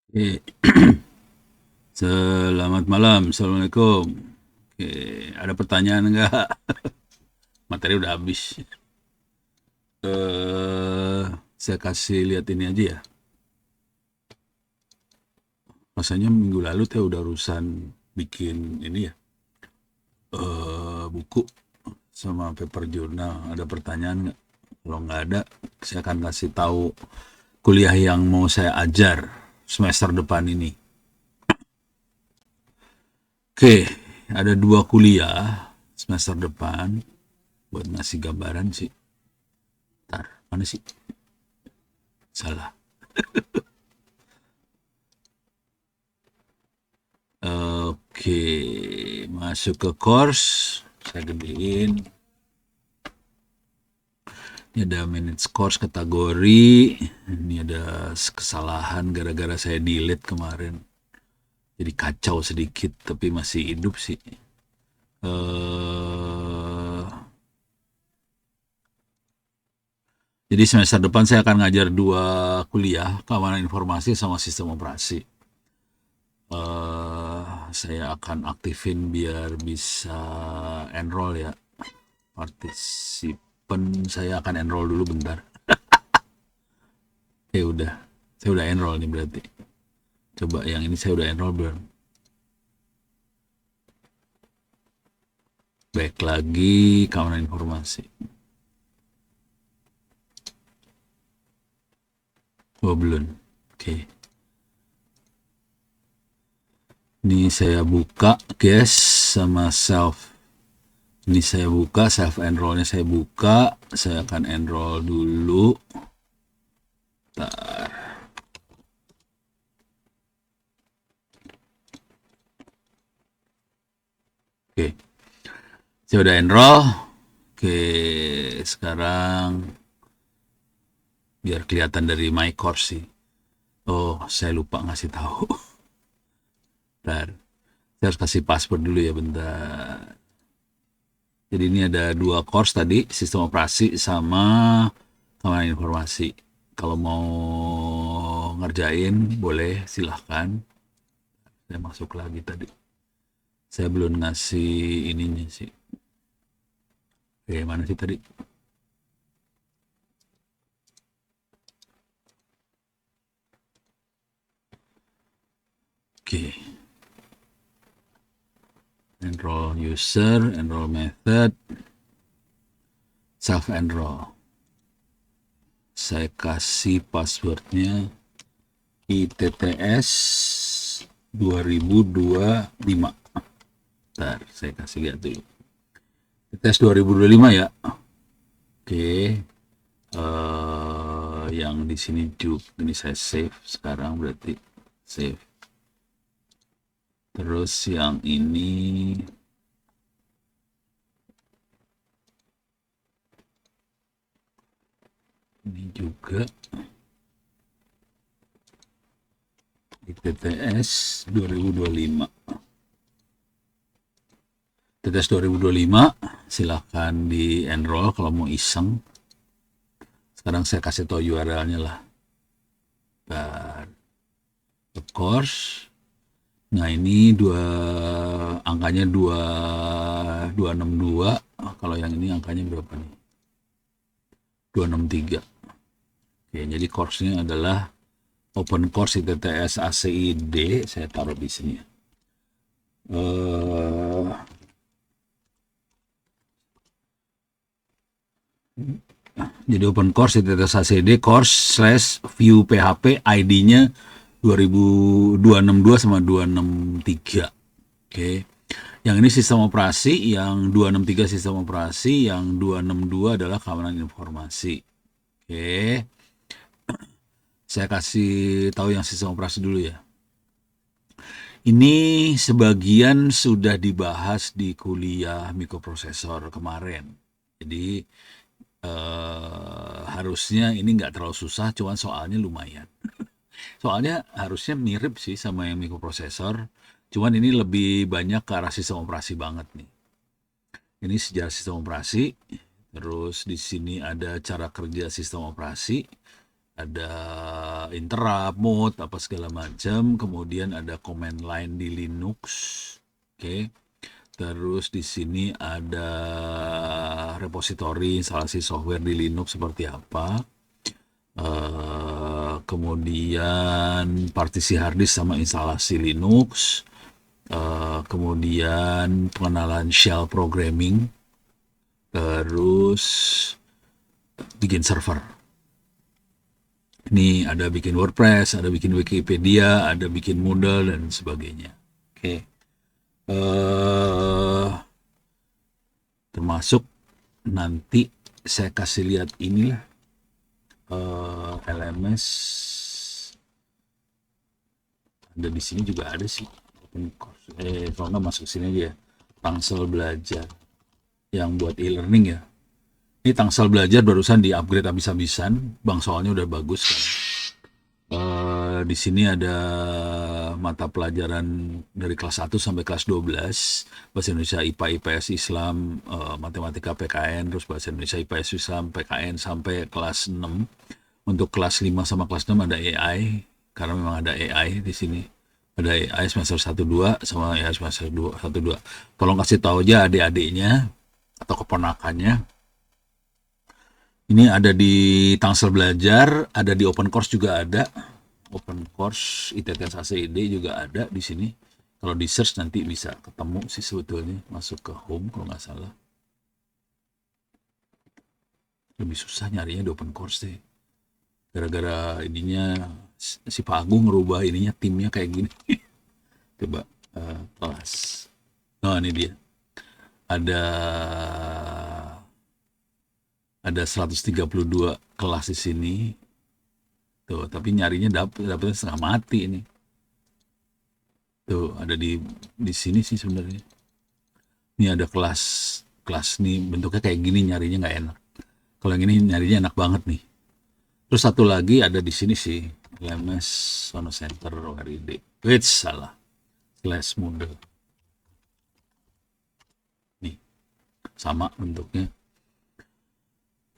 Eh, Selamat malam, Assalamualaikum. Oke, ada pertanyaan nggak? Materi udah habis. Saya kasih lihat ini aja ya. Rasanya minggu lalu saya udah urusan bikin ini ya, buku sama paper jurnal. Ada pertanyaan nggak? Kalau nggak ada, saya akan kasih tahu kuliah yang mau saya ajar semester depan ini. Oke, ada dua kuliah semester depan. Buat ngasih gambaran sih. Ntar, mana sih? Salah. Oke, masuk ke course. Saya gedein. Ini ada manage course kategori. Ini ada kesalahan gara-gara saya delete kemarin. Jadi kacau sedikit, tapi masih hidup sih. Eh, jadi semester depan saya akan ngajar dua kuliah, keamanan informasi sama sistem operasi. Saya akan aktifin biar bisa enroll ya. Partisipan saya akan enroll dulu bentar. Udah. Saya udah enroll nih berarti. Coba yang ini saya udah enroll belum? Baik lagi keamanan informasi. Oh belum. Oke. Ini saya buka guys sama self. Ini saya buka self enrollnya saya buka. Saya akan enroll dulu. Bentar. Oke. Saya udah enroll. Oke, sekarang biar kelihatan dari my course sih. Oh, saya lupa ngasih tahu. Bentar. Saya harus kasih password dulu ya bentar. Jadi ini ada dua course tadi, sistem operasi sama keamanan informasi. Kalau mau ngerjain boleh silahkan. Saya masuk lagi tadi. Saya belum ngasih ininya sih. Oke, mana sih tadi? Oke. Enroll user, enroll method, self enroll. Saya kasih passwordnya ITTS 2025. Bentar, saya kasih lihat dulu. ITTS 2025 ya. Oke. Yang di sini juga ini saya save sekarang berarti save. Terus yang ini juga ITTS 2025. ITTS 2025 silahkan di enroll kalau mau iseng. Sekarang saya kasih tahu URL-nya lah. Of course. Nah ini angkanya 262. Kalau yang ini angkanya berapa nih? 263. Oke, jadi course-nya adalah open course ITTS ACID. Saya taruh di sini ya. Jadi open course ITTS ACID course/view PHP ID-nya 2262 sama 263. Oke. Yang ini sistem operasi, yang 263 sistem operasi, yang 262 adalah keamanan informasi. Oke. Saya kasih tahu yang sistem operasi dulu ya. Ini sebagian sudah dibahas di kuliah mikroprosesor kemarin. Jadi harusnya ini nggak terlalu susah, cuman soalnya lumayan. Soalnya harusnya mirip sih sama yang mikroprosesor, cuman ini lebih banyak ke arah sistem operasi banget nih. Ini sejarah sistem operasi, terus di sini ada cara kerja sistem operasi, ada interrupt, mode, apa segala macam. Kemudian ada command line di Linux. Oke. Terus di sini ada repository instalasi software di Linux seperti apa. Kemudian partisi harddisk sama instalasi Linux. Kemudian pengenalan shell programming. Terus bikin server. Ini ada bikin WordPress, ada bikin Wikipedia, ada bikin Moodle dan sebagainya. Oke. Termasuk nanti saya kasih lihat inilah LMS. Ada di sini juga ada sih. Open course. Kalau nggak masuk sini aja ya. Tangsel belajar yang buat e-learning ya. Ini Tangsel belajar barusan di upgrade habis-habisan, bang soalnya udah bagus kan. Di sini ada mata pelajaran dari kelas 1 sampai kelas 12, bahasa Indonesia, IPA, IPS, Islam, matematika, PKN, terus bahasa Indonesia, IPS, Islam, PKN sampai kelas 6. Untuk kelas 5 sama kelas 6 ada AI, karena memang ada AI di sini. Ada AI semester 1-2 sama ya semester 1-2. Tolong kasih tahu aja adik-adiknya atau keponakannya. Ini ada di Tangsel Belajar, ada di Open Course juga ada. Open Course ITTS ACID juga ada di sini. Kalau di search nanti bisa ketemu sih sebetulnya, masuk ke home kalau nggak salah. Lebih susah nyarinya di Open Course deh. Gara-gara ininya si Pak Agung ngerubah ininya timnya kayak gini. Coba kelas. Nah ini dia. Ada 132 kelas di sini. Tuh, tapi nyarinya dapetnya setengah mati ini. Tuh, ada di sini sih sebenarnya. Ini ada kelas nih bentuknya kayak gini, nyarinya nggak enak. Kalau yang ini nyarinya enak banget nih. Terus satu lagi ada di sini sih, LMS Sono Center ORID. Wait, salah. Slash Moodle. Nih, sama bentuknya.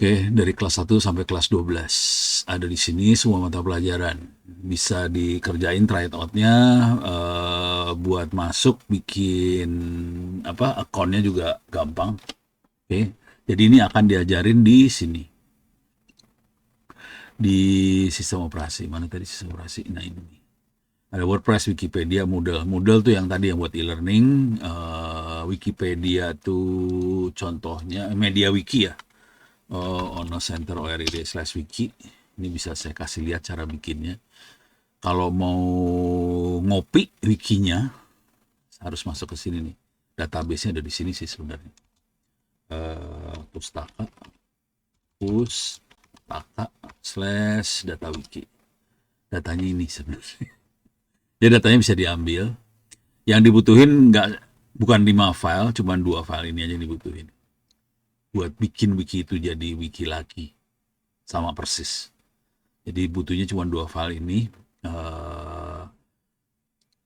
Oke, dari kelas 1 sampai kelas 12 ada di sini semua mata pelajaran. Bisa dikerjain tryout out-nya, buat masuk bikin akunnya juga gampang. Oke. Jadi ini akan diajarin di sini. Di sistem operasi. Mana tadi sistem operasi? Nah ini. Ada WordPress, Wikipedia, Moodle. Moodle tuh yang tadi yang buat e-learning. Wikipedia tuh contohnya media wiki ya. Ono Center ORID/wiki. Ini bisa saya kasih lihat cara bikinnya. Kalau mau ngopi wikinya harus masuk ke sini nih. Database-nya ada di sini sih sebenarnya. Pustaka /data wiki. Datanya ini sebenarnya. Jadi datanya bisa diambil. Yang dibutuhin bukan 5 file, cuma 2 file ini aja yang dibutuhin. Buat bikin wiki itu jadi wiki lagi. Sama persis. Jadi butuhnya cuma 2 file ini.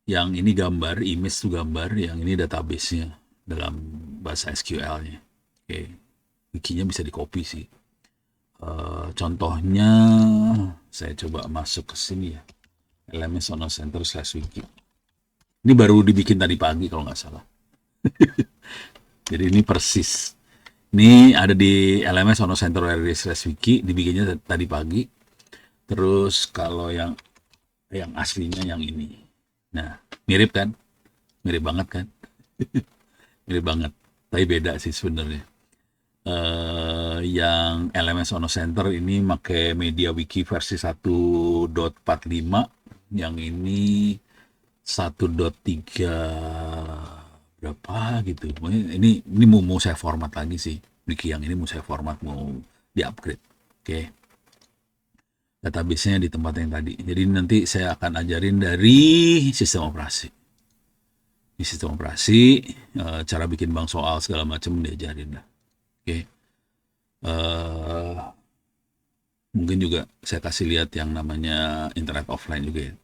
Yang ini gambar, image itu gambar, yang ini database-nya dalam bahasa SQL-nya. Oke. Wikinya bisa di-copy sih. Contohnya saya coba masuk ke sini ya. LMS Sono Center/wiki. Ini baru dibikin tadi pagi kalau nggak salah. Jadi ini persis. Ini ada di LMS Sono Center ORID/wiki, dibikinnya tadi pagi. Terus kalau yang aslinya yang ini. Nah, mirip kan? Mirip banget kan? Mirip banget. Tapi beda sih sebenarnya. Yang LMS Sono Center ini pakai MediaWiki versi 1.45, yang ini 1.3 berapa gitu. Ini mau saya format lagi sih. Wiki yang ini mau saya format, mau di-upgrade. Oke. Database-nya di tempat yang tadi. Jadi nanti saya akan ajarin dari sistem operasi. Di sistem operasi, cara bikin bank soal segala macam diajarin lah. Oke. Mungkin juga saya kasih lihat yang namanya internet offline juga ya.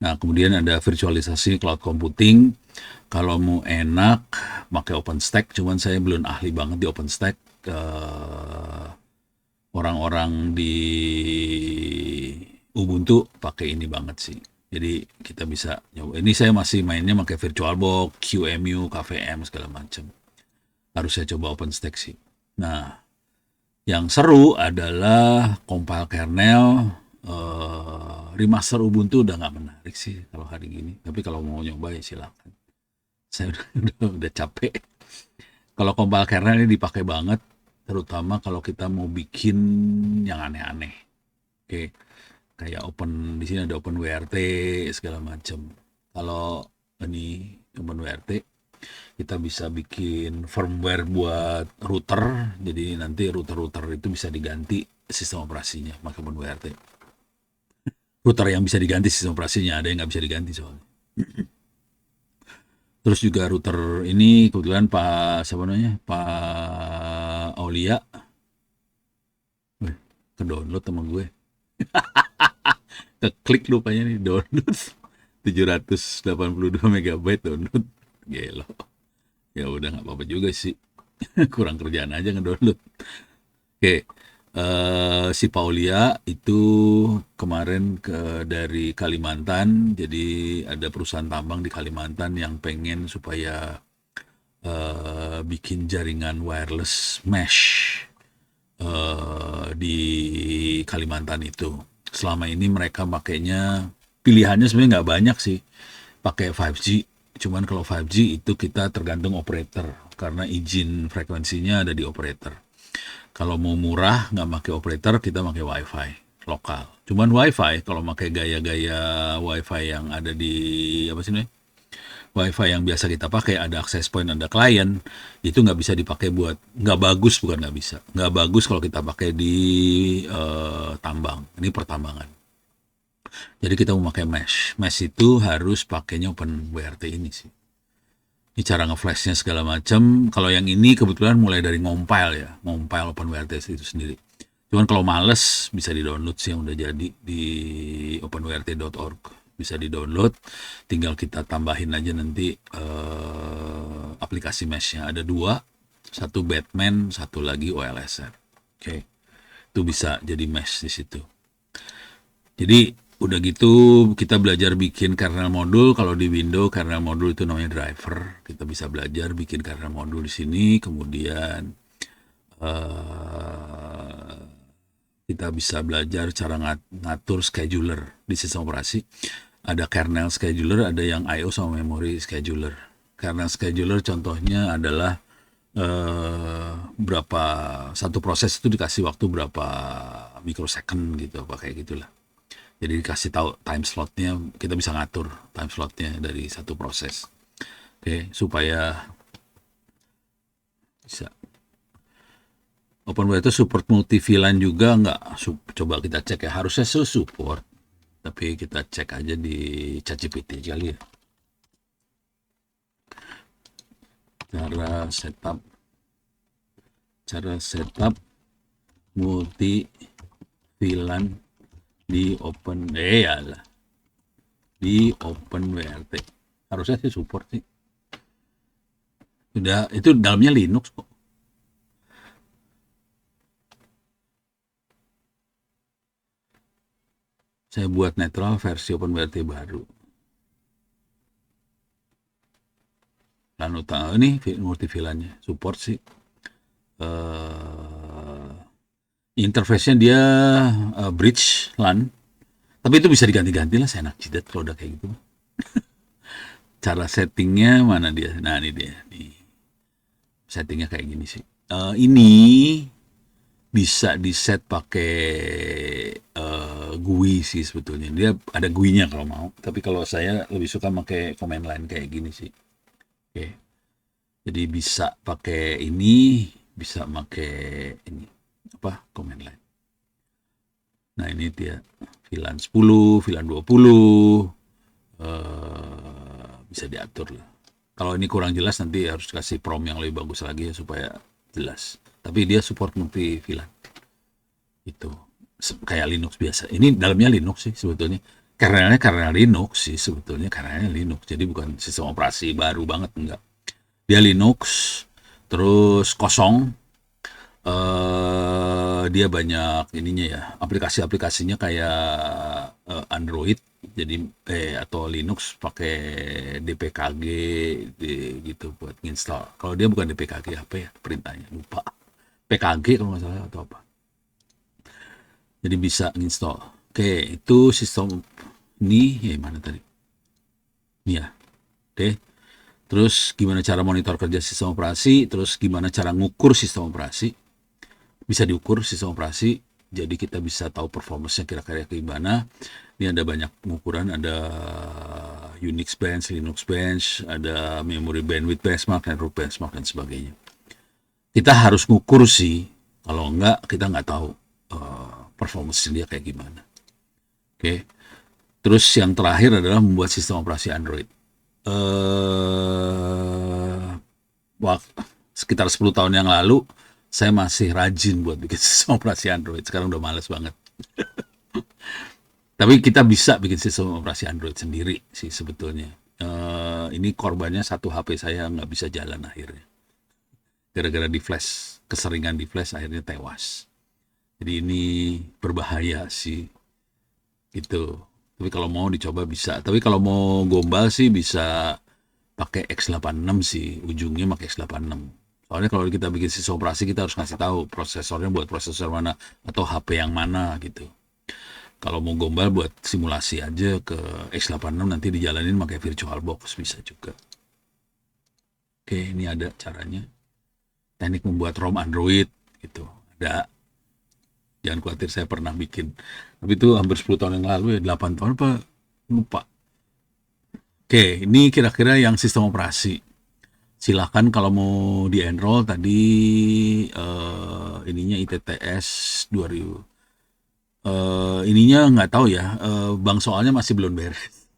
Nah, kemudian ada virtualisasi cloud computing. Kalau mau enak, pakai OpenStack. Cuman saya belum ahli banget di OpenStack. Orang-orang di Ubuntu pakai ini banget sih. Jadi kita bisa nyoba. Ini saya masih mainnya pakai VirtualBox, QEMU, KVM segala macam. Harus saya coba OpenStack sih. Nah, yang seru adalah compile kernel, remaster Ubuntu udah nggak menarik sih kalau hari gini. Tapi kalau mau nyoba ya silakan. Saya udah capek. Kalau compile kernel ini dipakai banget, terutama kalau kita mau bikin yang aneh-aneh. Oke, kayak di sini ada OpenWRT segala macam. Kalau ini OpenWRT, kita bisa bikin firmware buat router, jadi nanti router-router itu bisa diganti sistem operasinya pakai OpenWRT. Router yang bisa diganti sistem operasinya, ada yang nggak bisa diganti soalnya. Terus juga router ini kebetulan Pak siapa namanya, Pak Aulia, ke download sama gue, keklik lupanya nih download 782 megabyte download, gelo. Ya udah nggak apa-apa juga sih, kurang kerjaan aja ngedownload. Oke, si Paulia itu kemarin dari Kalimantan, jadi ada perusahaan tambang di Kalimantan yang pengen supaya bikin jaringan wireless mesh di Kalimantan itu. Selama ini mereka pakainya, pilihannya sebenarnya nggak banyak sih, pakai 5G. Cuman kalau 5G itu kita tergantung operator, karena izin frekuensinya ada di operator. Kalau mau murah nggak pakai operator, kita pakai wifi lokal. Cuman wifi kalau pakai gaya-gaya wifi yang ada di apa sih nih? Wifi yang biasa kita pakai, ada access point, ada klien, itu nggak bisa dipakai buat, nggak bagus, bukan nggak bisa, nggak bagus kalau kita pakai di tambang. Ini pertambangan. Jadi kita mau pakai mesh. Mesh itu harus pakainya OpenWRT ini sih. Ini cara ngeflashnya segala macam. Kalau yang ini kebetulan mulai dari ngompile OpenWRT itu sendiri. Cuman kalau males bisa di-download sih yang udah jadi di openwrt.org. Bisa di-download, tinggal kita tambahin aja nanti aplikasi meshnya. Ada dua, satu Batman, satu lagi OLSR. Oke, itu bisa jadi mesh di situ. Jadi udah gitu kita belajar bikin kernel modul. Kalau di Windows kernel modul itu namanya driver. Kita bisa belajar bikin kernel modul di sini. Kemudian kita bisa belajar cara ngatur scheduler di sistem operasi. Ada kernel scheduler, ada yang I/O sama memory scheduler. Kernel scheduler contohnya adalah berapa satu proses itu dikasih waktu berapa mikrosecond gitu, apa kayak gitulah. Jadi dikasih tahu time slotnya, kita bisa ngatur time slotnya dari satu proses. Oke, supaya bisa. OpenWRT itu support multi VLAN juga nggak? Coba kita cek ya, harusnya support. Tapi kita cek aja di ChatGPT kali ya. Cara setup multi VLAN di di OpenWRT. Harusnya sih support sih. Udah, itu dalamnya Linux kok. Saya buat netral versi OpenWRT baru. Lalu ini multi VLAN-nya support sih. Interface-nya dia bridge LAN. Tapi itu bisa diganti-ganti lah, saya enak jidat kalau udah kayak gitu. Cara settingnya mana dia? Nah ini dia. Nih. Settingnya kayak gini sih. Ini bisa di set pakai GUI sih sebetulnya. Dia ada GUI-nya kalau mau. Tapi kalau saya lebih suka pakai command line kayak gini sih. Oke. Jadi bisa pakai ini, bisa pakai ini apa command line. Nah ini dia VLAN 10, VLAN 20, bisa diatur lah. Kalau ini kurang jelas nanti harus kasih prompt yang lebih bagus lagi ya supaya jelas. Tapi dia support multi VLAN. Itu kayak Linux biasa. Ini dalamnya Linux sih sebetulnya. Kernelnya kernel Linux sih sebetulnya, kernelnya Linux. Jadi bukan sistem operasi baru banget, enggak. Dia Linux, terus kosong. Dia banyak ininya ya, aplikasi-aplikasinya kayak Android, jadi atau Linux pakai DPKG gitu buat install. Kalau dia bukan DPKG apa ya perintahnya, lupa. PKG kalau nggak salah atau apa. Jadi bisa install. Oke, itu sistem ini mana tadi? Ini ya. Oke. Terus gimana cara monitor kerja sistem operasi, terus gimana cara ngukur sistem operasi. Bisa diukur sistem operasi, jadi kita bisa tahu performance-nya kira-kira gimana. Ini ada banyak pengukuran, ada Unix bench, Linux bench, ada memory bandwidth benchmark, network benchmark, dan sebagainya. Kita harus ngukur sih, kalau enggak kita nggak tahu performance dia kayak gimana. Oke. Terus yang terakhir adalah membuat sistem operasi Android. Sekitar 10 tahun yang lalu saya masih rajin buat bikin sistem operasi Android. Sekarang udah males banget. Tapi kita bisa bikin sistem operasi Android sendiri sih sebetulnya. Ini korbannya satu HP saya nggak bisa jalan akhirnya. Gara-gara di flash, keseringan di flash akhirnya tewas. Jadi ini berbahaya sih. Gitu. Tapi kalau mau dicoba bisa. Tapi kalau mau gombal sih bisa pakai X86 sih. Ujungnya pakai X86. Soalnya kalau kita bikin sistem operasi kita harus ngasih tahu prosesornya buat prosesor mana atau HP yang mana gitu. Kalau mau gombal buat simulasi aja ke X86 nanti dijalanin pakai VirtualBox bisa juga. Oke, ini ada caranya. Teknik membuat ROM Android gitu. Ada. Jangan khawatir saya pernah bikin. Tapi itu hampir 10 tahun yang lalu ya, 8 tahun apa lupa. Oke, ini kira-kira yang sistem operasi. Silahkan kalau mau di-enroll tadi ininya ITTS 2000. Ininya nggak tahu ya, bank soalnya masih belum beres.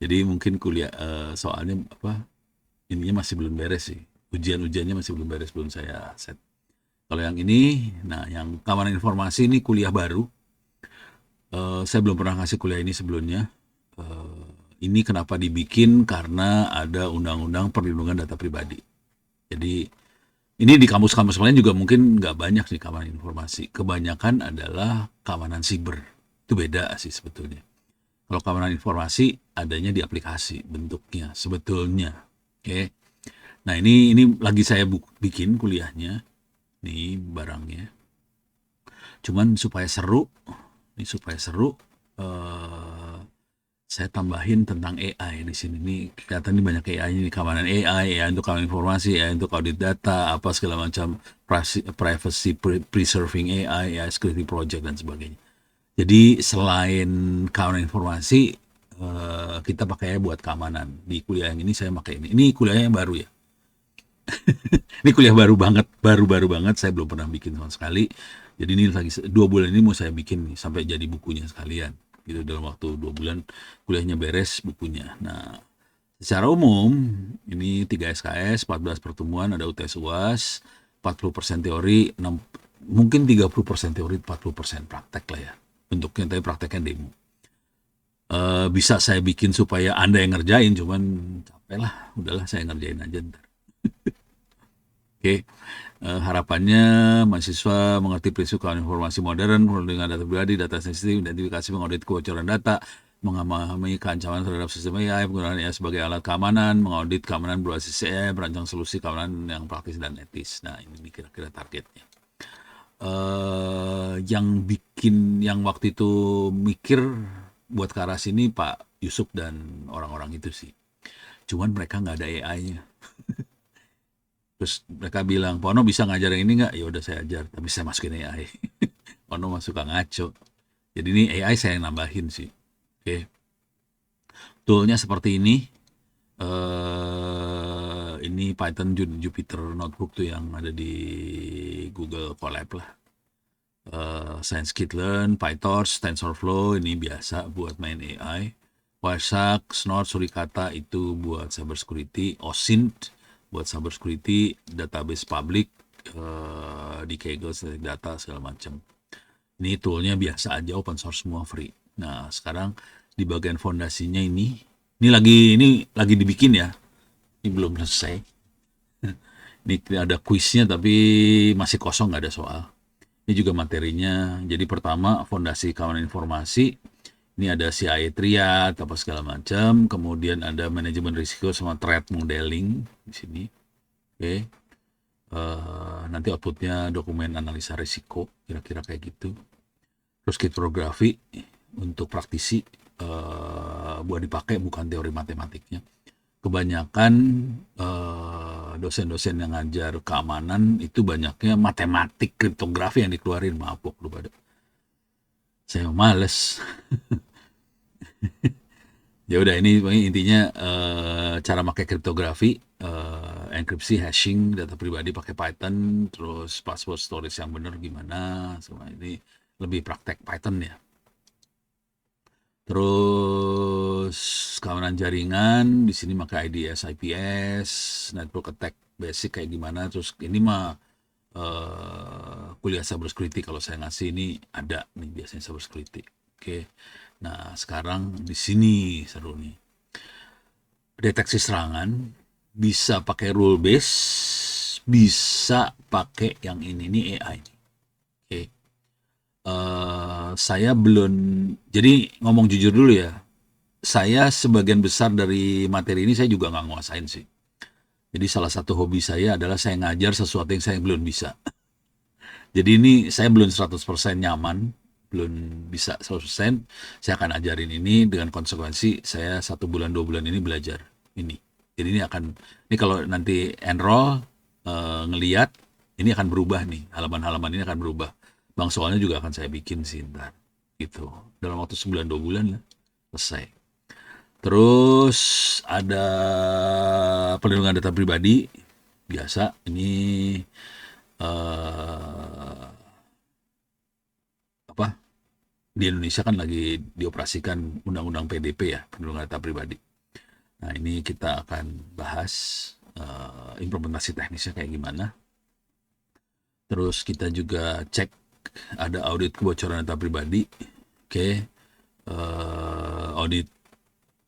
Jadi mungkin kuliah soalnya apa ininya masih belum beres sih. Ujian-ujiannya masih belum beres, belum saya set. Kalau yang ini, nah yang keamanan informasi ini kuliah baru. Saya belum pernah ngasih kuliah ini sebelumnya. Ini kenapa dibikin? Karena ada undang-undang perlindungan data pribadi. Jadi ini di kampus-kampus lain juga mungkin nggak banyak sih keamanan informasi. Kebanyakan adalah keamanan siber. Itu beda sih sebetulnya. Kalau keamanan informasi adanya di aplikasi bentuknya sebetulnya. Oke. Nah ini lagi saya bikin kuliahnya. Nih barangnya. Cuman supaya seru, saya tambahin tentang AI di sini. Nih kelihatan nih banyak AI ini, keamanan AI untuk keamanan informasi, AI untuk audit data, apa segala macam privacy preserving AI, security project dan sebagainya. Jadi selain keamanan informasi, kita pakai buat keamanan. Di kuliah yang ini saya pakai ini. Ini kuliahnya yang baru ya. Ini kuliah baru banget. Saya belum pernah bikin sama sekali. Jadi ini lagi 2 bulan ini mau saya bikin nih, sampai jadi bukunya sekalian. Gitu dalam waktu 2 bulan kuliahnya beres bukunya. Nah, secara umum ini 3 SKS, 14 pertemuan, ada UTS UAS, 40% teori, mungkin 30% teori, 40% praktek lah ya. Bentuknya tapi prakteknya demo. Bisa saya bikin supaya Anda yang ngerjain, cuman capek lah, udahlah saya ngerjain aja ntar. Oke, harapannya mahasiswa mengerti prinsip keamanan informasi modern, perlindungan data pribadi, data sensitif, identifikasi mengaudit kebocoran data, memahami keancaman terhadap sistem AI, penggunaan AI sebagai alat keamanan, mengaudit keamanan berbasis AI, merancang solusi keamanan yang praktis dan etis. Nah, ini kira-kira targetnya. Yang waktu itu mikir buat ke arah sini Pak Yusuf dan orang-orang itu sih. Cuman mereka nggak ada AI-nya. Terus mereka bilang, Pono bisa ngajar yang ini nggak? Ya udah saya ajar, tapi saya masukin AI. Pono mah suka ngaco. Jadi ini AI saya nambahin sih. Oke. Toolnya seperti ini. Ini Python Jupyter Notebook tuh yang ada di Google Colab lah. Scikit-learn, PyTorch, TensorFlow ini biasa buat main AI. Wireshark, Snort, Suricata itu buat cyber security. OSINT buat cyber security, database public, di Kaggle, data segala macam. Ini toolnya biasa aja, open source semua free. Nah sekarang di bagian fondasinya ini lagi dibikin ya. Ini belum selesai. Ini ada kuisnya tapi masih kosong, nggak ada soal. Ini juga materinya. Jadi pertama fondasi keamanan informasi. Ini ada CIA triad apa segala macam, kemudian ada manajemen risiko sama threat modeling di sini. Oke. Nanti outputnya dokumen analisa risiko, kira-kira kayak gitu. Terus kriptografi untuk praktisi, buat dipakai bukan teori matematiknya. Kebanyakan dosen-dosen yang ngajar keamanan itu banyaknya matematik kriptografi yang dikeluarin, maaf lu pada. Saya males. Ya udah, ini intinya cara pakai kriptografi, enkripsi, hashing data pribadi pakai Python, terus password storage yang benar gimana, semua ini lebih praktek Python ya. Terus keamanan jaringan di sini pakai IDS, IPS, network attack basic kayak gimana. Terus ini mah kuliah cybersecurity, kalau saya ngasih ini ada nih biasanya cybersecurity. Oke. Nah, sekarang di sini seru nih. Deteksi serangan bisa pakai rule base, bisa pakai yang ini nih AI. Oke. Saya belum, jadi ngomong jujur dulu ya, saya sebagian besar dari materi ini saya juga nggak nguasain sih. Jadi salah satu hobi saya adalah saya ngajar sesuatu yang saya belum bisa. Jadi ini saya belum 100% nyaman, belum bisa 100%. Saya akan ajarin ini dengan konsekuensi saya 1 bulan 2 bulan ini belajar ini. Jadi ini kalau nanti enroll, ngeliat, ini akan berubah nih, halaman-halaman ini akan berubah. Bang soalnya juga akan saya bikin sih ntar, gitu. Dalam waktu 1 bulan 2 bulan lah selesai. Terus ada perlindungan data pribadi biasa. Ini eh, apa, di Indonesia kan lagi dioperasikan undang-undang PDP ya, perlindungan data pribadi. Nah, ini kita akan bahas implementasi teknisnya kayak gimana. Terus kita juga cek ada audit kebocoran data pribadi. Oke. Audit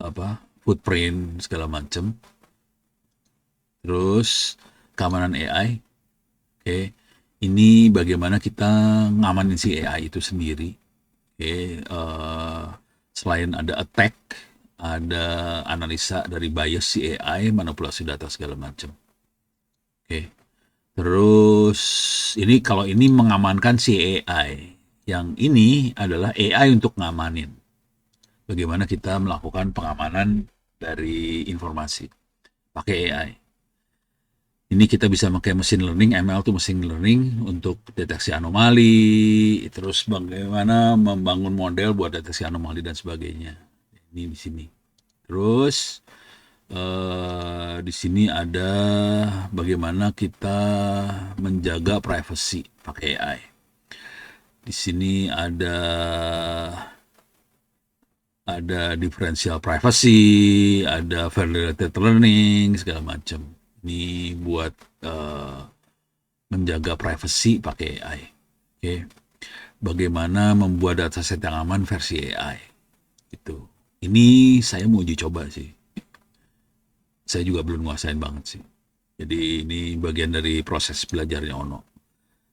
apa, footprint segala macam. Terus keamanan AI. Oke. Ini bagaimana kita ngamanin si AI itu sendiri. Oke. Selain ada attack, ada analisa dari bias si AI, manipulasi data segala macam. Oke. Terus ini kalau ini mengamankan si AI. Yang ini adalah AI untuk ngamanin. Bagaimana kita melakukan pengamanan dari informasi pakai AI. Ini kita bisa pakai machine learning, ML itu machine learning untuk deteksi anomali, terus bagaimana membangun model buat deteksi anomali dan sebagainya. Ini di sini. Terus di sini ada bagaimana kita menjaga privacy pakai AI. Di sini ada differential privacy, ada validated learning segala macam. Ini buat menjaga privacy pakai AI. Oke. Bagaimana membuat dataset yang aman versi AI. Itu. Ini saya mau uji coba sih. Saya juga belum nguasain banget sih. Jadi ini bagian dari proses belajarnya Ono.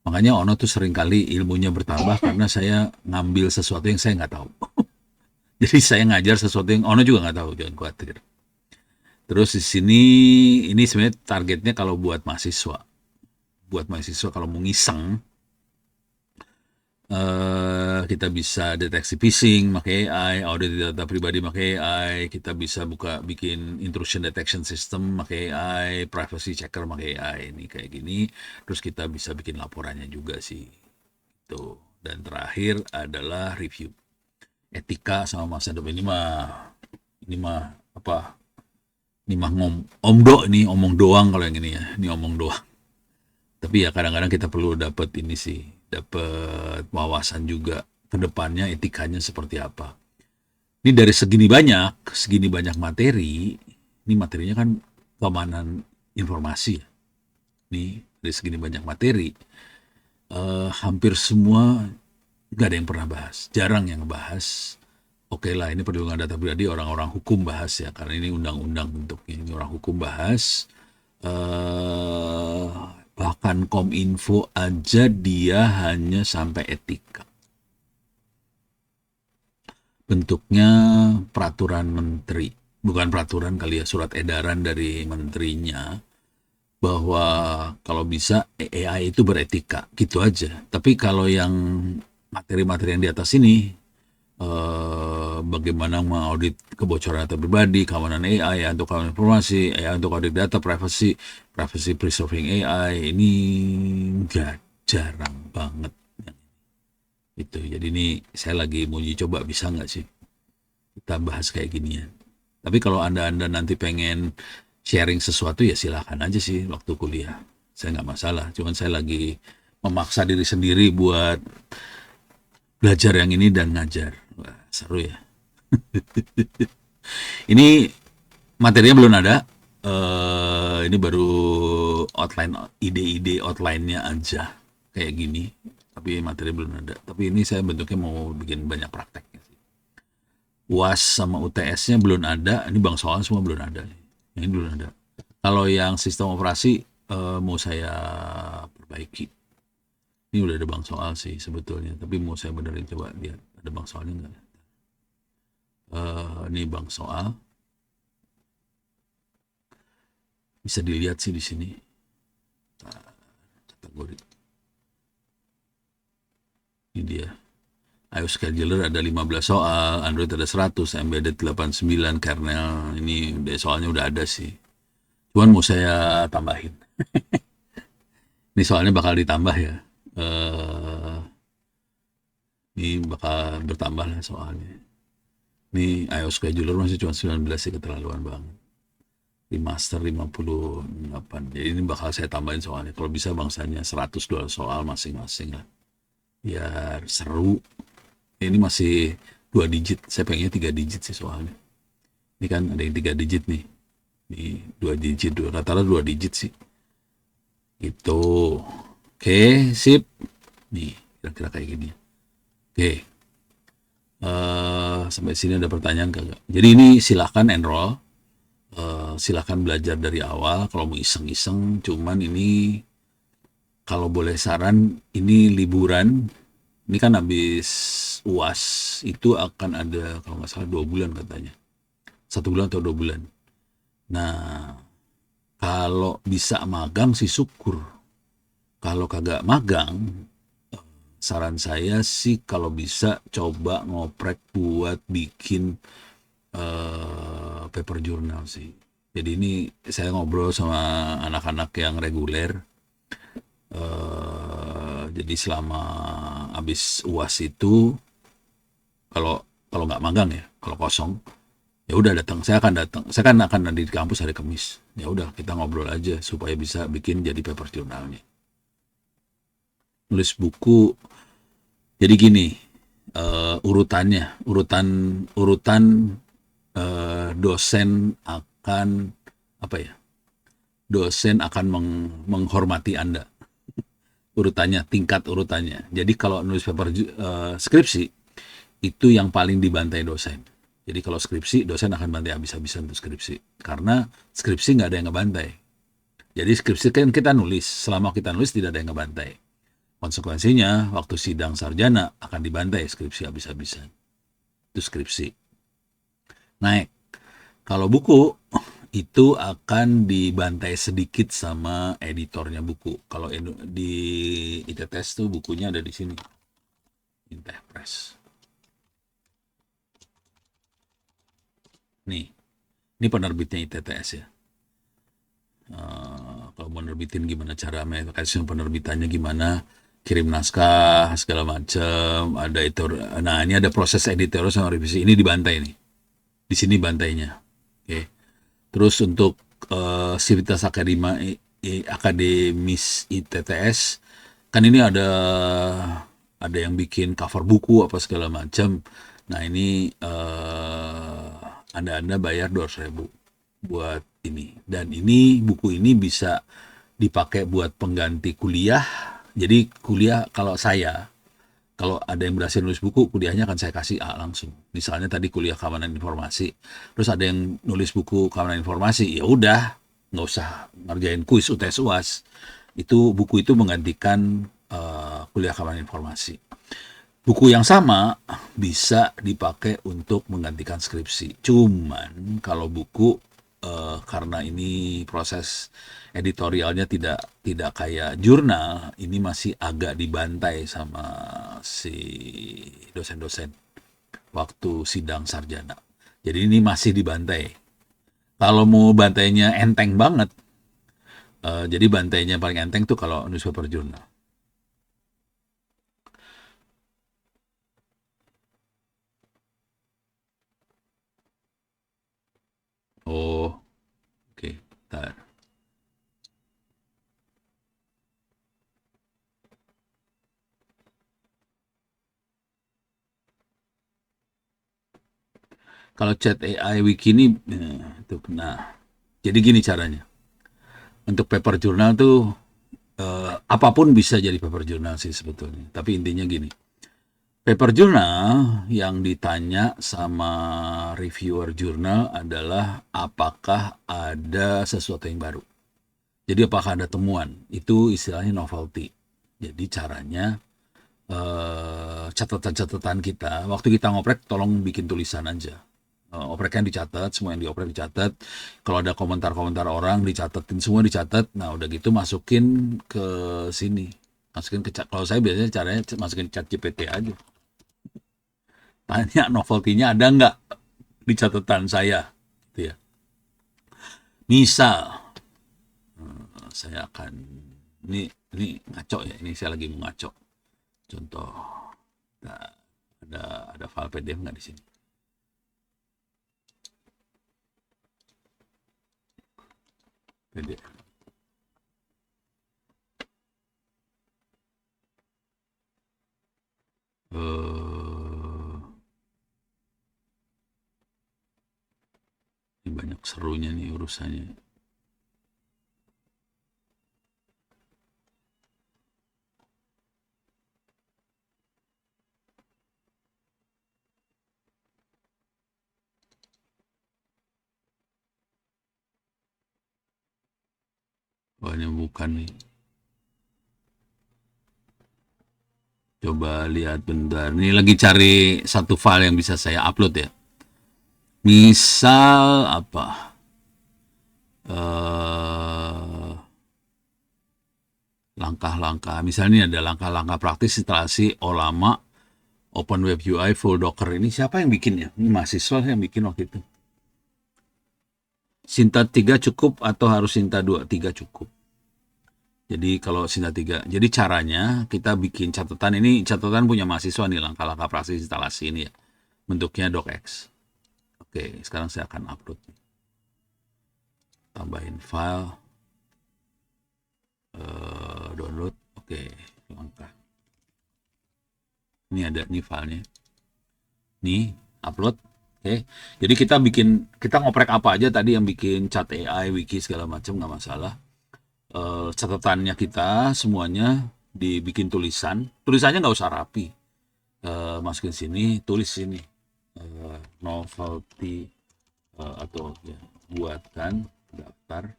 Makanya Ono tuh seringkali ilmunya bertambah karena saya ngambil sesuatu yang saya nggak tahu. Jadi saya ngajar sesuatu yang Ono juga nggak tahu, jangan khawatir. Terus di sini ini sebenarnya targetnya kalau buat mahasiswa. Buat mahasiswa kalau mau ngiseng, kita bisa deteksi phishing pakai AI, audit data pribadi pakai AI, kita bisa bikin intrusion detection system pakai AI, privacy checker pakai AI. Ini kayak gini. Terus kita bisa bikin laporannya juga sih. Tuh. Dan terakhir adalah review. Etika sama masa depan ini mah apa? Ini mah omdo, ini omong doang kalau yang ini ya. Ini omong doang. Tapi ya kadang-kadang kita perlu dapat ini sih, dapat wawasan juga ke depannya etikanya seperti apa. Ini dari segini banyak materi, ini materinya kan keamanan informasi. Nih dari segini banyak materi, hampir semua nggak ada yang pernah bahas, jarang yang bahas. Oke lah, ini perlindungan data pribadi orang-orang hukum bahas ya, karena ini undang-undang bentuknya, ini orang hukum bahas. Bahkan Kominfo aja dia hanya sampai etika. bentuknya peraturan menteri. Bukan peraturan kali ya, surat edaran dari menterinya bahwa kalau bisa AI itu beretika, gitu aja. Tapi kalau yang materi-materi yang di atas ini, bagaimana mengaudit kebocoran data pribadi, keamanan AI, untuk keamanan informasi, AI untuk audit data, privacy preserving AI, ini nggak, jarang banget. Itu. Jadi ini saya lagi mau uji coba bisa nggak sih kita bahas kayak ginian. Tapi kalau anda nanti pengen sharing sesuatu ya silahkan aja sih waktu kuliah. Saya nggak masalah. Cuman saya lagi memaksa diri sendiri buat belajar yang ini dan ngajar. Wah, seru ya. Ini materinya belum ada. Ini baru outline, ide-ide outline-nya aja kayak gini. Tapi materi belum ada. Tapi ini saya bentuknya mau bikin banyak prakteknya sih. UAS sama UTS-nya belum ada. Ini bang soal semua belum ada. Ini belum ada. Kalau yang sistem operasi mau saya perbaiki. Ini udah ada bang soal sih sebetulnya. Tapi mau saya benerin, coba lihat ada bang soalnya nggak. Ini bang soal. Bisa dilihat sih di sini. Kategori. Ini dia. iOS Scheduler ada 15 soal, Android ada 100, Embedded 89, kernel ini soalnya udah ada sih. Cuman mau saya tambahin. Ini soalnya bakal ditambah ya. Ini bakal bertambah lah soalnya. Ini iOS Scheduler masih cuma 19 sih, keterlaluan banget. Remaster 58. Jadi ini bakal saya tambahin soalnya. Kalau bisa bangsanya 102 soal masing-masing lah. Biar seru. Ini masih 2 digit. Saya pengennya 3 digit sih soalnya. Ini kan ada yang 3 digit nih. Ini 2 digit. Rata-rata 2 digit sih. Itu. Oke, sip. Nih, kira-kira kayak gini. Oke. Sampai sini ada pertanyaan kagak? Jadi ini silahkan enroll. Silahkan belajar dari awal kalau mau iseng-iseng. Cuman ini kalau boleh saran, ini liburan. Ini kan habis UAS itu akan ada kalau nggak salah 2 bulan katanya. 1 bulan atau 2 bulan. Nah, kalau bisa magang sih syukur. Kalau kagak magang, saran saya sih kalau bisa coba ngoprek buat bikin paper journal sih. Jadi ini saya ngobrol sama anak-anak yang reguler. Jadi selama habis UAS itu, kalau nggak magang ya, kalau kosong, ya udah datang. Saya kan akan ada di kampus hari Kamis. Ya udah kita ngobrol aja supaya bisa bikin jadi paper journalnya. Nulis buku. Jadi gini, urutan dosen akan apa ya? Dosen akan menghormati Anda. Tingkat urutannya. Jadi kalau nulis paper skripsi itu yang paling dibantai dosen. Jadi kalau skripsi, dosen akan bantai habis-habisan untuk skripsi. Karena skripsi nggak ada yang ngebantai. Jadi skripsi kan kita nulis. Selama kita nulis tidak ada yang ngebantai. Konsekuensinya, waktu sidang sarjana akan dibantai skripsi habis-habisan. Itu skripsi. Naik. Kalau buku, itu akan dibantai sedikit sama editornya buku. Kalau di ITTS tuh bukunya ada di sini. Inteh Press. Nih, ini penerbitnya ITTS ya. Kalau mau nerbitin gimana cara mekanisme penerbitannya gimana, kirim naskah segala macam, ada itu. Nah, ini ada proses editorial sama revisi. Ini dibantai nih. Di sini bantainya. Oke. Terus untuk Sivitas Akademis ITTS kan ini ada yang bikin cover buku apa segala macam. Nah, ini Anda bayar 200.000 buat ini. Dan ini buku ini bisa dipakai buat pengganti kuliah. Jadi kuliah kalau ada yang berhasil nulis buku, kuliahnya akan saya kasih A langsung. Misalnya tadi kuliah keamanan informasi, terus ada yang nulis buku keamanan informasi, ya udah, nggak usah ngerjain kuis UTS UAS. Buku itu menggantikan kuliah keamanan informasi. Buku yang sama bisa dipakai untuk menggantikan skripsi. Cuman kalau buku karena ini proses editorialnya tidak kayak jurnal, ini masih agak dibantai sama si dosen-dosen waktu sidang sarjana. Jadi ini masih dibantai. Kalau mau bantainya enteng banget, jadi bantainya paling enteng tuh kalau newspaper jurnal. Oh, oke. Bentar. Kalau chat AI wiki ini, nah, jadi gini caranya. Untuk paper jurnal tuh apapun bisa jadi paper jurnal sih sebetulnya. Tapi intinya gini, paper jurnal yang ditanya sama reviewer jurnal adalah apakah ada sesuatu yang baru. Jadi apakah ada temuan? Itu istilahnya novelty. Jadi caranya catatan-catatan kita, waktu kita ngoprek tolong bikin tulisan aja. Opreknya dicatat, semua yang dioprek dicatat. Kalau ada komentar-komentar orang dicatetin, semua dicatat. Nah udah gitu masukin ke sini, masukin ke chat. Kalau saya biasanya caranya masukin chat GPT aja. Tanya novelty-nya ada nggak di catatan saya, gitu ya. Misal saya akan ini ngaco ya, ini saya lagi mau ngaco. Contoh, nah, ada file PDF nggak di sini? PDF. Ini banyak serunya nih urusannya. Wah, ini bukan nih. Coba lihat bentar. Ini lagi cari satu file yang bisa saya upload ya. Misal apa? Langkah-langkah. Misalnya ada langkah-langkah praktis instalasi OLAMA Open Web UI full Docker. Ini siapa yang bikinnya? Ini mahasiswa yang bikin waktu itu. Sinta 3 cukup atau harus Sinta 2? 3 cukup. Jadi kalau Sinta 3. Jadi caranya kita bikin catatan. Ini catatan punya mahasiswa nih, langkah-langkah praktis instalasi ini ya. Bentuknya docx. Oke, sekarang saya akan upload. Tambahin file. Download. Oke, langkah. Ini ada nih filenya. Nih, upload. Oke. Jadi kita ngoprek apa aja tadi yang bikin chat AI, wiki segala macam nggak masalah. Catatannya kita semuanya dibikin tulisan. Tulisannya nggak usah rapi. Masukin sini, tulis sini. Novelty atau ya, buatkan daftar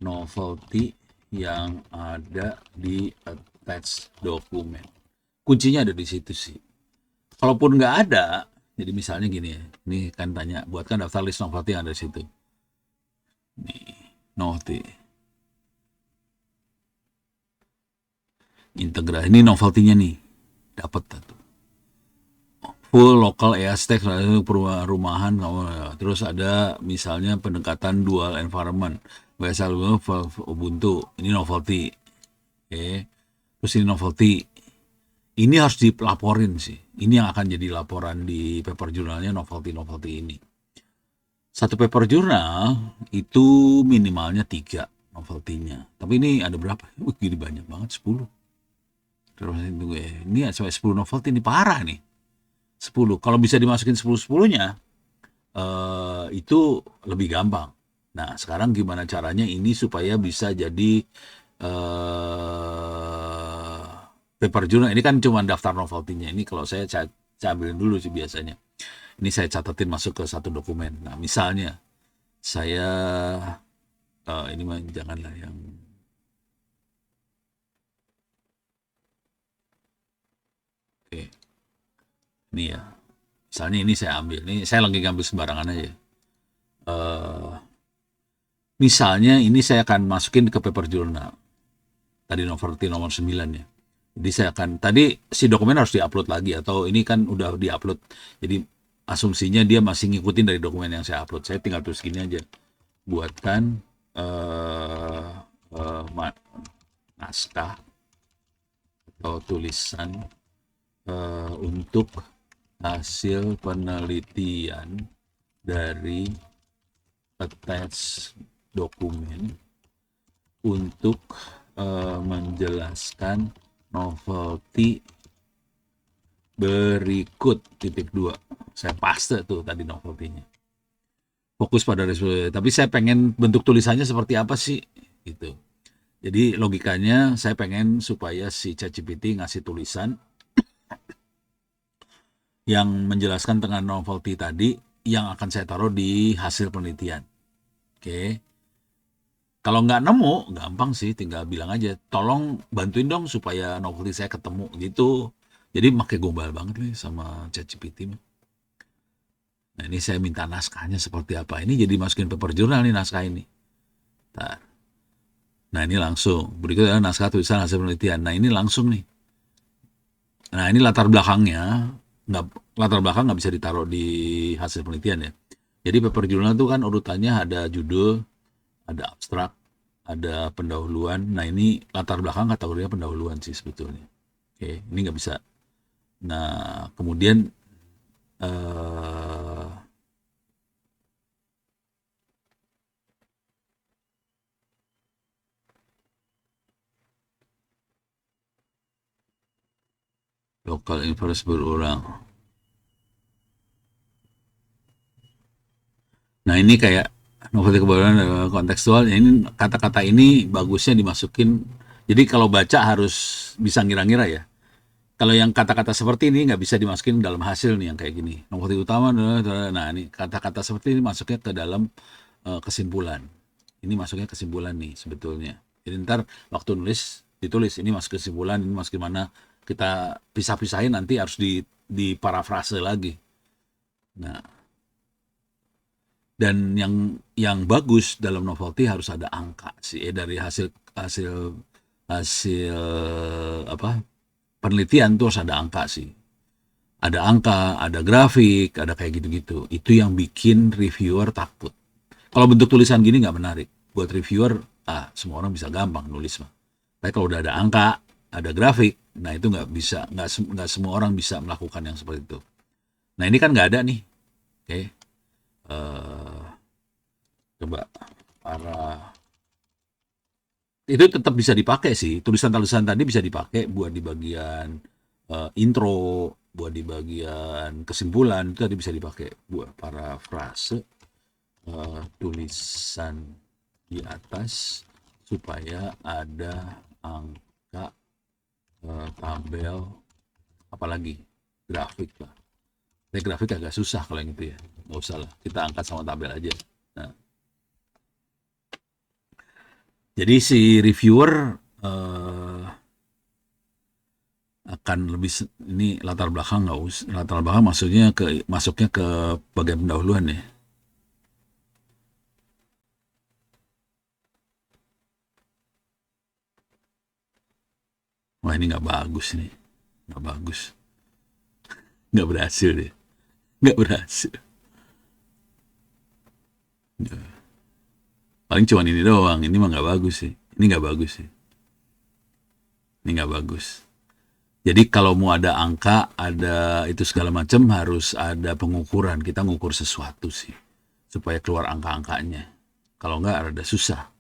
novelty yang ada di attach dokumen. Kuncinya ada di situ sih. Kalaupun nggak ada, jadi misalnya gini ya, ini kan tanya, buatkan daftar list novelty yang ada di situ. Nih, novelty. Integrasi, ini novelty-nya nih. Dapat tuh. Full local Aztec, perumahan, terus ada misalnya pendekatan dual environment, biasa Ubuntu, ini novelty. Oke. Terus ini novelty. Ini harus dilaporin sih. Ini yang akan jadi laporan di paper jurnalnya novelty ini. Satu paper jurnal itu minimalnya 3 novelty-nya. Tapi ini ada berapa? Gini banyak banget, 10. Terus ini sampai 10 novelty, ini parah nih. 10. Kalau bisa dimasukin 10-10-nya, itu lebih gampang. Nah, sekarang gimana caranya ini supaya bisa jadi paper jurnal. Ini kan cuma daftar novelty-nya. Ini kalau saya ambilin dulu sih biasanya. Ini saya catetin masuk ke satu dokumen. Nah, misalnya saya ini mah janganlah yang Oke, ini ya. Misalnya ini saya ambil, ini saya lagi ngambil sembarangan aja. Eh, Misalnya ini saya akan masukin ke paper journal. Tadi novelty nomor 9 ya. Jadi saya akan, tadi si dokumen harus diupload lagi atau ini kan udah diupload. Jadi asumsinya dia masih ngikutin dari dokumen yang saya upload. Saya tinggal tulis gini aja. Buatkan eh naskah atau tulisan untuk hasil penelitian dari attach dokumen untuk menjelaskan novelty berikut titik 2. Saya paste tuh tadi novelty-nya. Fokus pada resolusi. Tapi saya pengen bentuk tulisannya seperti apa sih? Gitu. Jadi logikanya saya pengen supaya si ChatGPT ngasih tulisan yang menjelaskan tentang novelty tadi yang akan saya taruh di hasil penelitian. Oke. Kalau nggak nemu, gampang sih, tinggal bilang aja, tolong bantuin dong supaya novelty saya ketemu gitu. Jadi pakai gombal banget nih sama ChatGPT. Nah ini saya minta naskahnya seperti apa. Ini jadi masukin paper journal nih naskah ini. Nah ini langsung. Berikutnya naskah tulisan hasil penelitian. Nah ini langsung nih. Nah ini latar belakangnya. Latar belakang nggak bisa ditaruh di hasil penelitian ya. Jadi paper journal itu kan urutannya ada judul, ada abstrak, ada pendahuluan. Nah ini latar belakang kategorinya pendahuluan sih sebetulnya. Oke, ini nggak bisa. Nah kemudian local inverse berulang. Nah ini kayak novelty kebaruan kontekstual. Ini kata-kata ini bagusnya dimasukin. Jadi kalau baca harus bisa ngira-ngira ya. Kalau yang kata-kata seperti ini nggak bisa dimasukin dalam hasil nih yang kayak gini. Novelty utama, nah ini kata-kata seperti ini masuknya ke dalam kesimpulan. Ini masuknya kesimpulan nih sebetulnya. Jadi ntar waktu nulis ditulis ini masuk kesimpulan, ini masuk gimana, kita pisah-pisahin nanti harus di parafrase lagi. Nah, dan yang bagus dalam novelty harus ada angka sih dari hasil hasil hasil apa penelitian tuh harus ada angka sih. Ada angka, ada grafik, ada kayak gitu-gitu. Itu yang bikin reviewer takut. Kalau bentuk tulisan gini nggak menarik. Buat reviewer, semua orang bisa gampang nulis mah. Tapi kalau udah ada angka, ada grafik, nah itu nggak bisa, nggak semua orang bisa melakukan yang seperti itu. Nah ini kan nggak ada nih. Oke. Coba para itu tetap bisa dipakai sih. Tulisan-tulisan tadi bisa dipakai buat di bagian intro, buat di bagian kesimpulan itu tadi bisa dipakai buat para frase tulisan di atas supaya ada angka, tabel, apalagi grafik lah. Grafik agak susah kalau yang itu ya. Nggak usah lah, kita angkat sama tabel aja. Nah, jadi si reviewer akan lebih ini latar belakang nggak usah, latar belakang masuknya ke bagian pendahuluan ya. Wah ini nggak bagus nih, nggak bagus, nggak berhasil deh, nggak berhasil. Paling cuma ini doang, ini mah nggak bagus sih, ini nggak bagus sih, ini nggak bagus. Jadi kalau mau ada angka, ada itu segala macam harus ada pengukuran. Kita ngukur sesuatu sih supaya keluar angka-angkanya. Kalau nggak ada susah.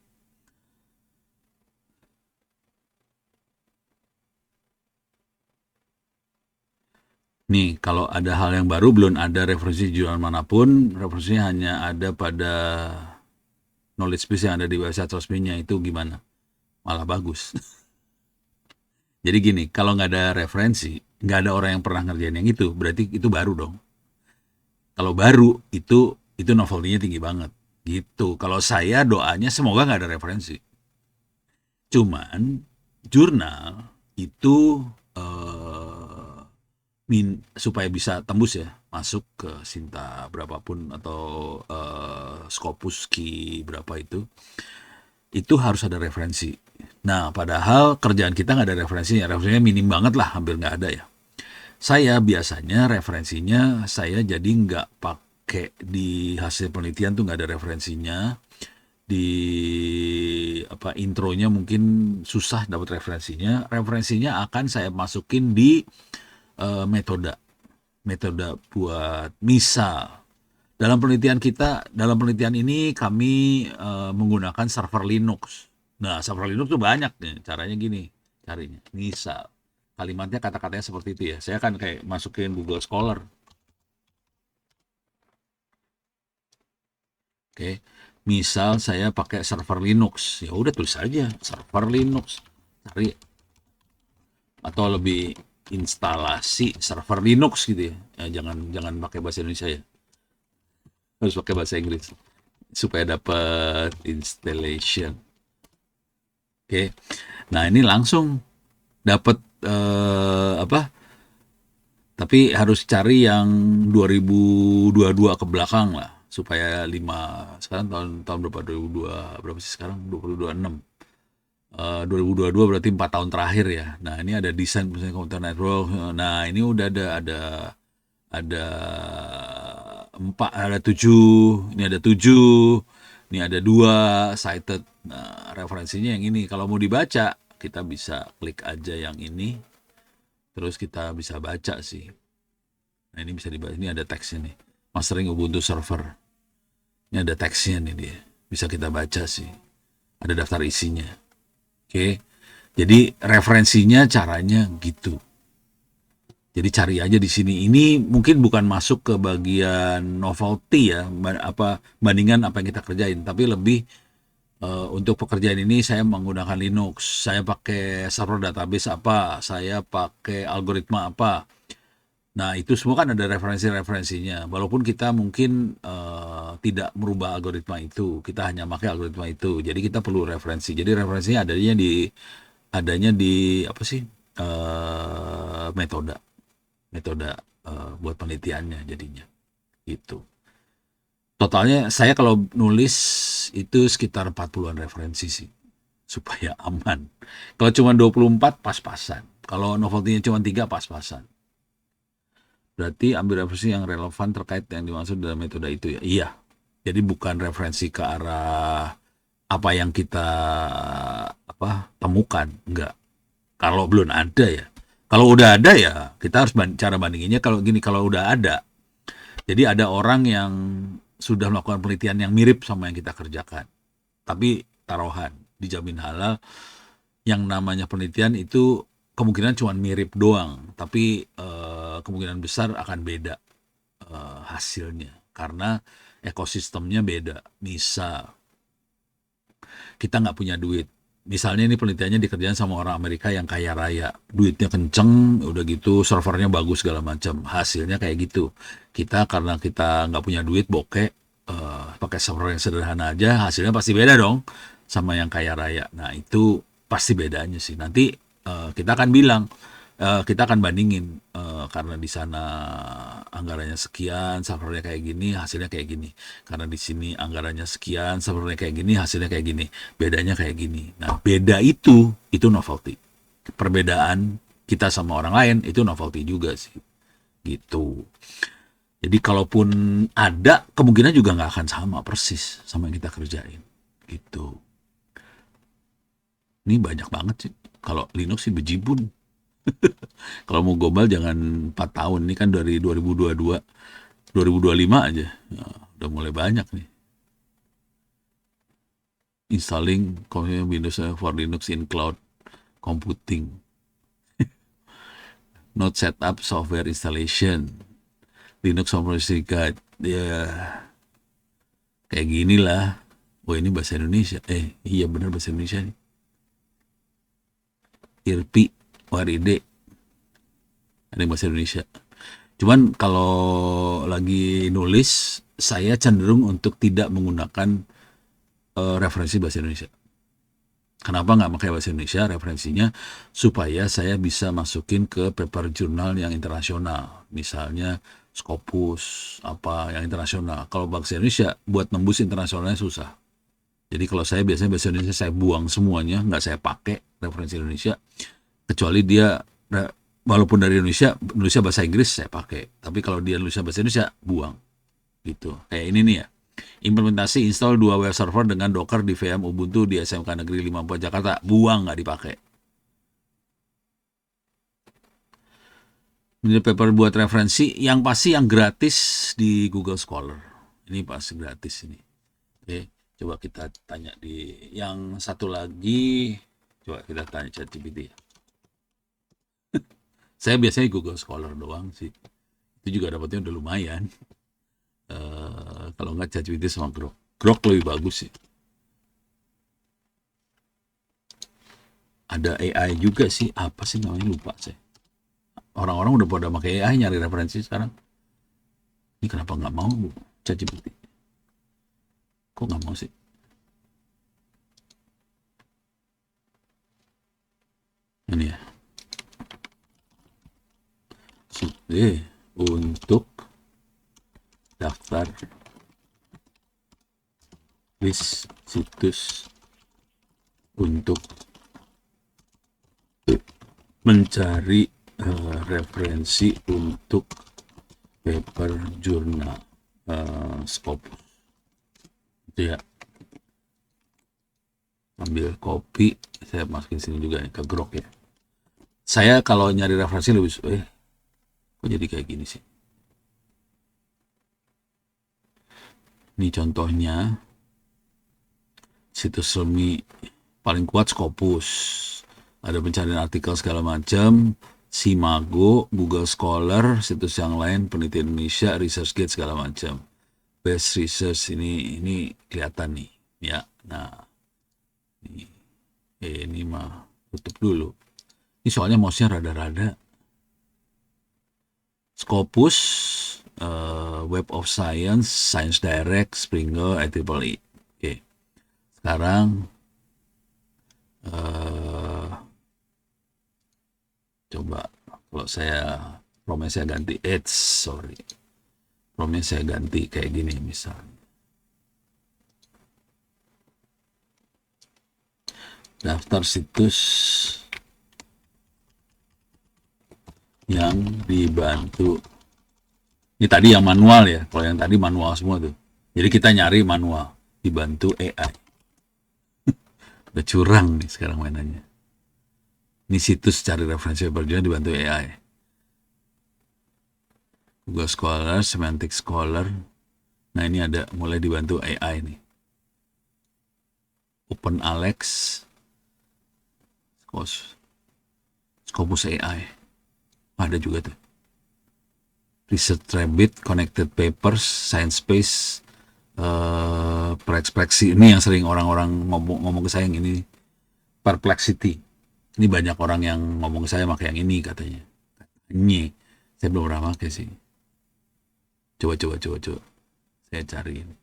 Nih, kalau ada hal yang baru belum ada referensi jurnal manapun, referensinya hanya ada pada knowledge base yang ada di website resminya, itu gimana? Malah bagus. Jadi gini, kalau nggak ada referensi, nggak ada orang yang pernah ngerjain yang itu, berarti itu baru dong. Kalau baru, itu novelty-nya tinggi banget. Gitu. Kalau saya doanya semoga nggak ada referensi. Cuman, jurnal itu supaya bisa tembus ya, masuk ke Sinta berapapun atau Scopus Key berapa itu harus ada referensi. Nah, padahal kerjaan kita nggak ada referensinya minim banget lah, hampir nggak ada ya. Saya biasanya referensinya saya jadi nggak pakai di hasil penelitian tuh nggak ada referensinya. Di apa intronya mungkin susah dapat referensinya. Referensinya akan saya masukin di metode buat misal dalam penelitian ini kami menggunakan server Linux. Nah, server Linux tuh banyak nih. Caranya gini, carinya. Misal kalimatnya kata-katanya seperti itu ya. Saya kan kayak masukin Google Scholar. Oke. Misal saya pakai server Linux. Ya udah tulis aja server Linux. Cari atau lebih instalasi server Linux gitu ya. Jangan jangan pakai bahasa Indonesia ya. Harus pakai bahasa Inggris supaya dapat installation. Oke. Nah, ini langsung dapat apa? Tapi harus cari yang 2022 ke belakang lah supaya 5 sekarang tahun berapa 2002 berapa sih sekarang 2026 2022 berarti 4 tahun terakhir ya. Nah, ini ada desain misalnya komputer network. Nah, ini udah ada 4, ada 7, ini ada 7, ini ada 2 cited. Nah, referensinya yang ini. Kalau mau dibaca, kita bisa klik aja yang ini, terus kita bisa baca sih. Nah, ini bisa dibaca. Ini ada teksnya nih. Mastering Ubuntu Server. Ini ada teksnya nih dia. Bisa kita baca sih. Ada daftar isinya. Oke. Jadi referensinya caranya gitu. Jadi cari aja di sini. Ini mungkin bukan masuk ke bagian novelty ya, bandingan apa yang kita kerjain, tapi lebih untuk pekerjaan ini saya menggunakan Linux, saya pakai server database apa, saya pakai algoritma apa. Nah, itu semua kan ada referensi-referensinya. Walaupun kita mungkin tidak merubah algoritma itu, kita hanya pakai algoritma itu. Jadi kita perlu referensi. Jadi referensinya adanya di apa sih? Metode buat penelitiannya jadinya gitu. Totalnya saya kalau nulis itu sekitar 40-an referensi sih supaya aman. Kalau cuma 24 pas-pasan. Kalau novelty-nya cuma 3 pas-pasan. Berarti ambil referensi yang relevan terkait yang dimaksud dalam metode itu ya. Iya. Jadi bukan referensi ke arah apa yang kita temukan, enggak. Kalau belum ada ya. Kalau udah ada ya kita harus cara bandinginnya kalau gini, kalau udah ada. Jadi ada orang yang sudah melakukan penelitian yang mirip sama yang kita kerjakan. Tapi taruhan dijamin halal, yang namanya penelitian itu kemungkinan cuma mirip doang, tapi kemungkinan besar akan beda hasilnya karena ekosistemnya beda. Misal kita nggak punya duit. Misalnya ini penelitiannya dikerjain sama orang Amerika yang kaya raya, duitnya kenceng, udah gitu servernya bagus segala macam, hasilnya kayak gitu. Kita karena kita nggak punya duit, bokeh, pakai server yang sederhana aja, hasilnya pasti beda dong sama yang kaya raya. Nah, itu pasti bedanya sih. Nanti kita akan bilang, kita akan bandingin karena di sana anggarannya sekian, servernya kayak gini, hasilnya kayak gini. Karena di sini anggarannya sekian, servernya kayak gini, hasilnya kayak gini. Bedanya kayak gini. Nah, beda itu novelty. Perbedaan kita sama orang lain itu novelty juga sih. Gitu. Jadi kalaupun ada, kemungkinan juga nggak akan sama persis sama yang kita kerjain. Gitu. Ini banyak banget sih. Kalau Linux sih bejibun. Kalau mau global jangan 4 tahun, ini kan dari 2022, 2025 aja. Ya, udah mulai banyak nih. Installing Windows for Linux in cloud computing. Not set up software installation. Linux Operation Guide. Ya kayak gini lah. Oh, ini bahasa Indonesia. Iya benar bahasa Indonesia nih. IRPI, ORID. Ada bahasa Indonesia. Cuman kalau lagi nulis, saya cenderung untuk tidak menggunakan referensi bahasa Indonesia. Kenapa nggak pakai bahasa Indonesia? Referensinya supaya saya bisa masukin ke paper jurnal yang internasional, misalnya Scopus apa yang internasional. Kalau bahasa Indonesia buat nembus internasionalnya susah. Jadi kalau saya biasanya bahasa Indonesia saya buang semuanya, nggak saya pakai referensi Indonesia, kecuali dia walaupun dari Indonesia bahasa Inggris saya pakai. Tapi kalau dia Indonesia bahasa Indonesia buang gitu. Kayak ini nih ya. Implementasi install 2 web server dengan Docker di VM Ubuntu di SMK Negeri 54 Jakarta. Buang, nggak dipakai. Ini paper buat referensi yang pasti yang gratis di Google Scholar. Ini pasti gratis ini. Oke, coba kita tanya di yang satu lagi. Coba kita tanya ChatGPT ya. Saya biasanya Google Scholar doang sih. Itu juga dapatnya udah lumayan. Kalau nggak ChatGPT sama Grok. Grok lebih bagus sih. Ada AI juga sih. Apa sih namanya lupa saya. Orang-orang udah pada pakai AI nyari referensi sekarang. Ini kenapa nggak mau ChatGPT? Kok nggak mau sih? Ini ya. Untuk daftar list situs untuk mencari referensi untuk paper jurnal Scopus. Itu ya. Ambil kopi, saya masukin sini juga ya, ke Grok ya. Saya kalau nyari referensi lebih kok jadi kayak gini sih? Ini contohnya situs resmi paling kuat Scopus. Ada pencarian artikel segala macam, Simago, Google Scholar, situs yang lain, Penelitian Indonesia, ResearchGate segala macam. Best Research ini kelihatan nih, ya. Nah, ini mah tutup dulu. Ini soalnya mouse-nya rada-rada. Scopus, Web of Science, Science Direct, Springer, IEEE. Oke. Sekarang coba kalau promnya saya ganti promnya saya ganti kayak gini misalnya. Daftar situs yang dibantu. Ini tadi yang manual ya. Kalau yang tadi manual semua tuh. Jadi kita nyari manual, dibantu AI. Udah curang nih sekarang mainannya. Ini situs cari referensi berjalan dibantu AI. Google Scholar, Semantic Scholar. Nah ini ada mulai dibantu AI nih. Open Alex, Scopus AI. Ada juga tuh. Research Rabbit, Connected Papers, Science Space, Perplexity. Ini yang sering orang-orang ngomong ke saya yang ini. Perplexity. Ini banyak orang yang ngomong ke saya pakai yang ini katanya. Ini saya belum pernah pakai sih. Coba. Saya cari ini.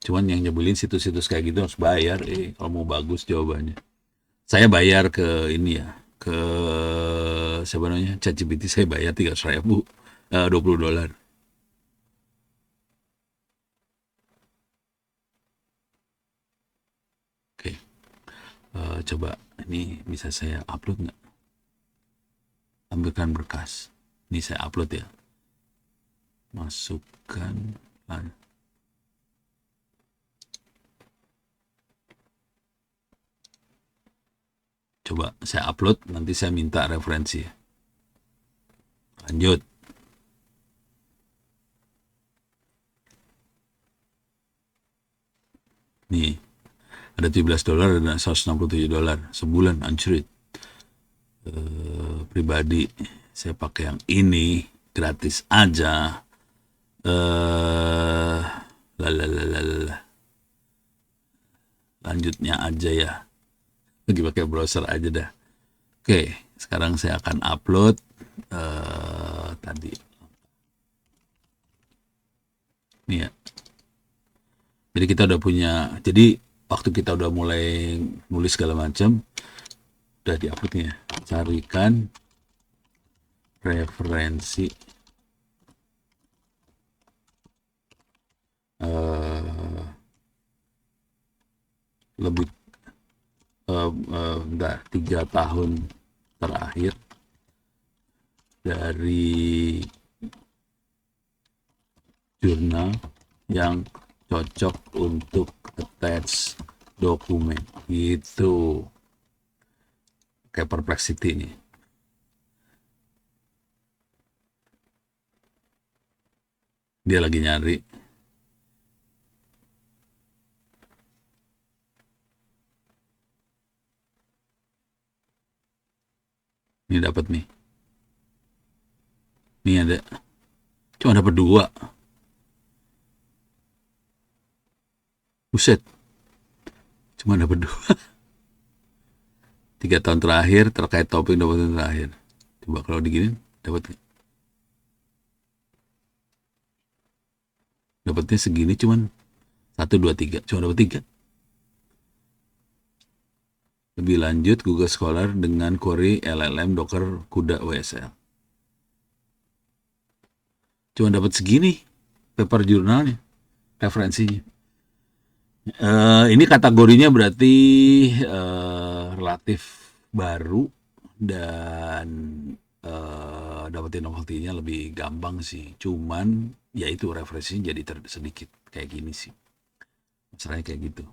Cuman yang nyebelin situs-situs kayak gitu harus bayar. Kalau mau bagus jawabannya. Saya bayar ke ini ya. Ke siapa namanya? ChatGPT saya bayar 300.000. $20. Oke. Coba ini bisa saya upload nggak? Ambilkan berkas. Ini saya upload ya. Masukkan. Coba saya upload, nanti saya minta referensi. Lanjut. Nih, ada $17 dan $167 sebulan anjrit. Pribadi saya pakai yang ini gratis aja. Lanjutnya aja ya. Lagi pakai browser aja dah. Oke, sekarang saya akan upload tadi. Nih ya. Jadi kita udah punya. Jadi waktu kita udah mulai nulis segala macam, udah di-upload nih ya. Carikan referensi eh lebih enggak 3 tahun terakhir dari jurnal yang cocok untuk attach dokumen gitu. Kayak Perplexity nih, dia lagi nyari. Ini dapat nih, nih ada, cuma dapat 2. Buset, cuma dapat 2. 3 tahun terakhir terkait topik 2 tahun terakhir. Coba kalau diginin dapat, dapatnya segini cuman 1, 2, 3, cuma dapat 3. Lebih lanjut Google Scholar dengan query LLM Docker Kuda WSL. Cuma dapat segini paper jurnalnya, referensinya. Ini kategorinya berarti relatif baru dan dapetin novelty-nya lebih gampang sih. Cuman ya itu referensinya jadi sedikit kayak gini sih. Masalahnya kayak gitu.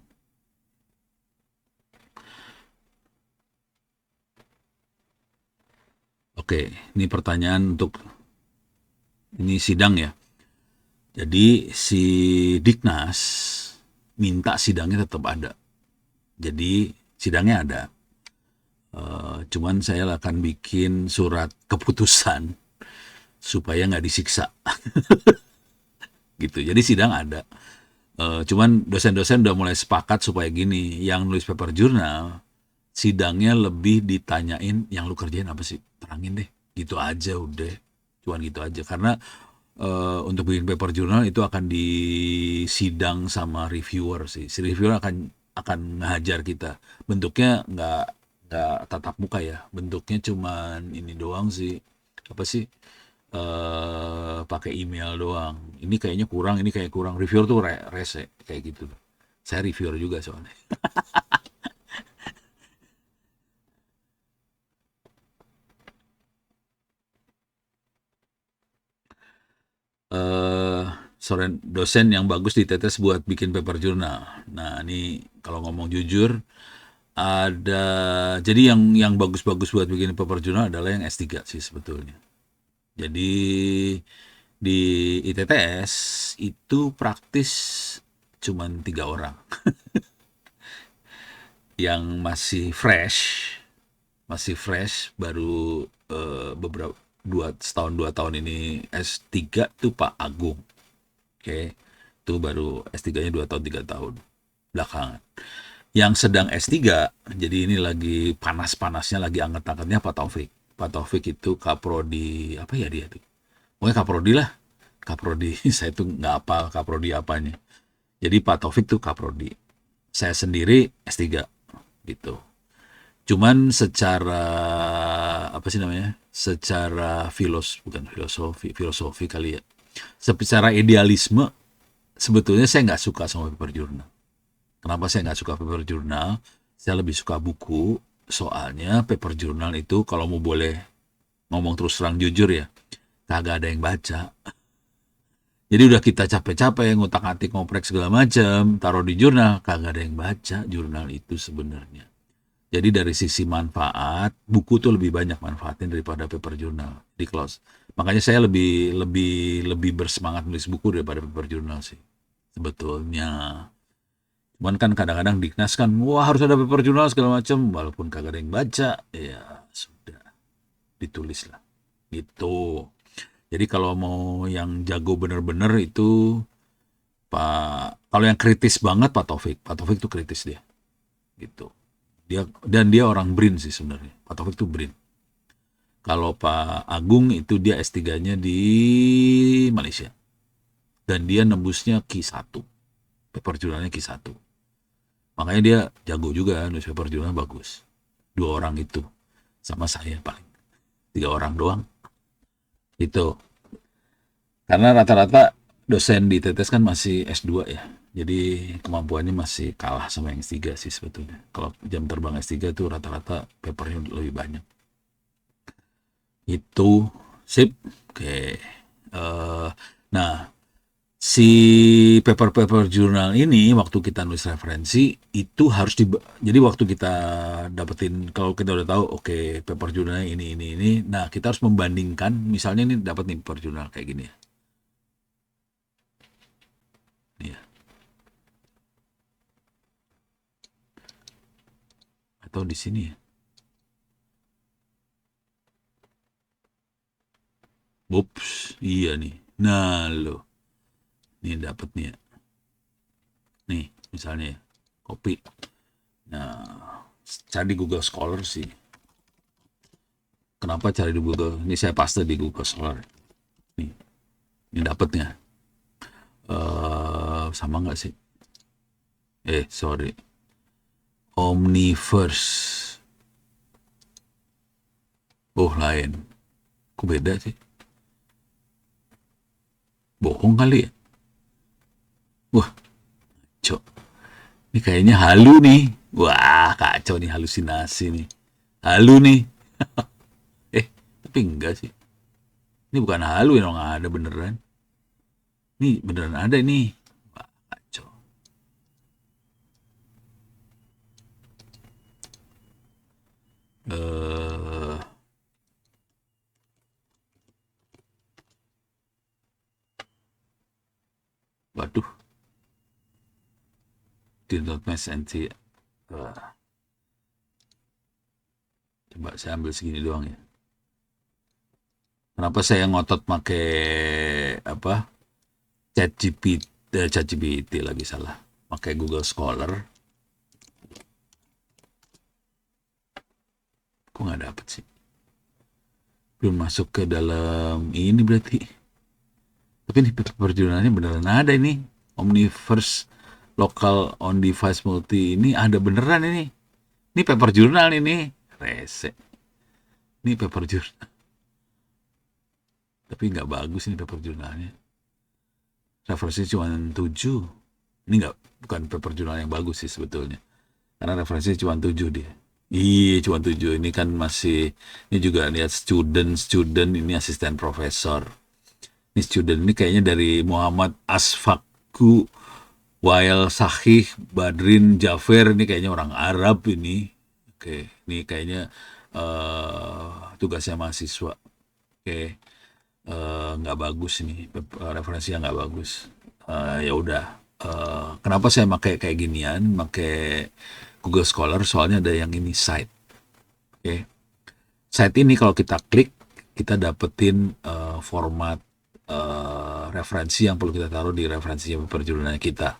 Oke, ini pertanyaan untuk ini sidang ya. Jadi si Diknas minta sidangnya tetap ada. Jadi sidangnya ada. Cuman saya akan bikin surat keputusan supaya nggak disiksa. Gitu. Jadi sidang ada. Cuman dosen-dosen udah mulai sepakat supaya gini, yang nulis paper jurnal, sidangnya lebih ditanyain yang lu kerjain apa sih? Terangin deh. Gitu aja udah. Cuman gitu aja. Karena untuk bikin paper jurnal itu akan disidang sama reviewer sih. Si reviewer akan ngajar kita. Bentuknya nggak tatap muka ya. Bentuknya cuman ini doang sih. Apa sih? Pakai email doang. Ini kayaknya kurang, ini kayak kurang. Reviewer tuh rese kayak gitu. Saya reviewer juga soalnya. eh dosen yang bagus ditetes buat bikin paper jurnal. Nah, ini kalau ngomong jujur, ada, jadi yang bagus-bagus buat bikin paper jurnal adalah yang S3 sih sebetulnya. Jadi di ITTS itu praktis cuman 3 orang yang masih fresh baru beberapa setahun 2 tahun ini S3 tuh Pak Agung. Oke, itu baru S3-nya 2 tahun 3 tahun belakangan. Yang sedang S3, jadi ini lagi panas-panasnya, lagi anget-angetnya Pak Taufik. Pak Taufik itu kaprodi, apa ya dia tuh? Pokoknya kaprodi lah. Kaprodi, saya tuh nggak apa kaprodi apanya. Jadi Pak Taufik tuh kaprodi. Saya sendiri S3 gitu. Cuman secara apa sih namanya? Secara bukan filosofi kali ya. Secara idealisme sebetulnya saya nggak suka sama paper journal. Kenapa saya nggak suka paper journal? Saya lebih suka buku. Soalnya paper journal itu kalau mau boleh ngomong terus terang jujur ya, kagak ada yang baca. Jadi udah kita capek-capek ngutak-atik ngoprek segala macam, taruh di jurnal, kagak ada yang baca jurnal itu sebenarnya. Jadi dari sisi manfaat, buku tuh lebih banyak manfaatnya daripada paper journal di close. Makanya saya lebih lebih lebih bersemangat nulis buku daripada paper journal sih sebetulnya. Cuman kan kadang-kadang Diknas kan, wah harus ada paper journal segala macam, walaupun kagak ada yang baca, ya sudah ditulis lah. Gitu. Jadi kalau mau yang jago bener-bener itu kalau yang kritis banget Pak Taufik. Pak Taufik tuh kritis dia. Gitu. Dia orang BRIN sih sebenarnya. Pak Taufik tuh BRIN. Kalau Pak Agung itu dia S3-nya di Malaysia. Dan dia nembusnya Q1. Paper jurnalnya Q1. Makanya dia jago juga, newspaper jurnal bagus. Dua orang itu, sama saya paling. Tiga orang doang. Itu. Karena rata-rata dosen di TTS kan masih S2 ya. Jadi kemampuannya masih kalah sama yang S3 sih sebetulnya. Kalau jam terbang S3 itu rata-rata papernya lebih banyak. Itu sip. Oke. Nah, si paper-paper jurnal ini waktu kita nulis referensi itu harus jadi waktu kita dapetin, kalau kita udah tahu oke paper jurnalnya ini, nah kita harus membandingkan, misalnya ini dapat nih paper jurnal kayak gini ya. Nih ya. Atau di sini ya. Ups, iya nih. Nah, lo. Nih dapat nih ya. Nih, misalnya ya. Copy. Nah, cari di Google Scholar sih. Kenapa cari di Google? Ini saya paste di Google Scholar. Nih, ini dapatnya. Sama nggak sih? Sorry. Omniverse. Oh, lain. Kok beda sih? Bohong kali ya? Wah, cok. Ini kayaknya halu nih. Wah, kacau nih, halusinasi nih. Halu nih. Eh, tapi enggak sih. Ini bukan halu yang nggak ada beneran. Ini beneran ada ini. Wah, kacau. Eh, waduh, did not match NC. Coba saya ambil segini doang ya. Kenapa saya ngotot pakai apa? ChatGPT lagi salah. Pakai Google Scholar. Kok nggak dapet sih? Belum masuk ke dalam ini berarti. Tapi ini perjurnalnya beneran ada ini. Omniverse Local On Device Multi ini ada beneran ini. Ini paper jurnal ini. Rese. Ini paper jurnal. Tapi nggak bagus ini paper jurnalnya. Referensinya cuma 7. Ini nggak, bukan paper jurnal yang bagus sih sebetulnya. Karena referensinya cuma 7 dia. Iya, cuma 7. Ini kan masih, ini juga lihat student, ini asisten profesor. Ini student, ini kayaknya dari Muhammad Asfaku Wael Sahih Badrin Jafer, ini kayaknya orang Arab ini. Oke, ini kayaknya tugasnya mahasiswa. Oke, nggak bagus ini, referensinya nggak bagus. Ya udah. Kenapa saya pakai kayak ginian, pakai Google Scholar? Soalnya ada yang ini site. Oke, site ini kalau kita klik, kita dapetin format referensi yang perlu kita taruh di referensi paper jurnalnya kita.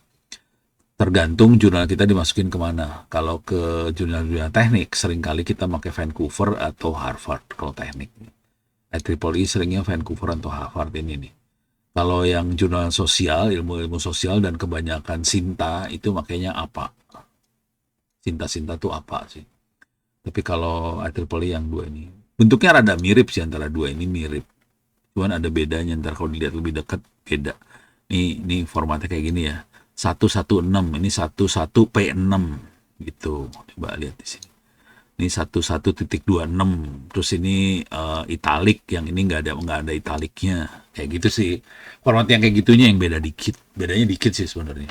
Tergantung jurnal kita dimasukin kemana. Kalau ke jurnal-jurnal teknik, seringkali kita pakai Vancouver atau Harvard kalau teknik. IEEE seringnya Vancouver atau Harvard ini nih. Kalau yang jurnal sosial, ilmu-ilmu sosial dan kebanyakan Sinta, itu makanya apa? Sinta-Sinta tuh apa sih? Tapi kalau IEEE yang dua ini, bentuknya rada mirip sih, antara dua ini mirip. Cuman ada bedanya, ntar kalau dilihat lebih dekat, beda. Ini formatnya kayak gini ya. 116, ini 11P6 gitu. Coba lihat di sini. Ini 11.26, terus ini italik, yang ini nggak ada italiknya, kayak gitu sih. Format yang kayak gitunya yang bedanya dikit sih sebenarnya.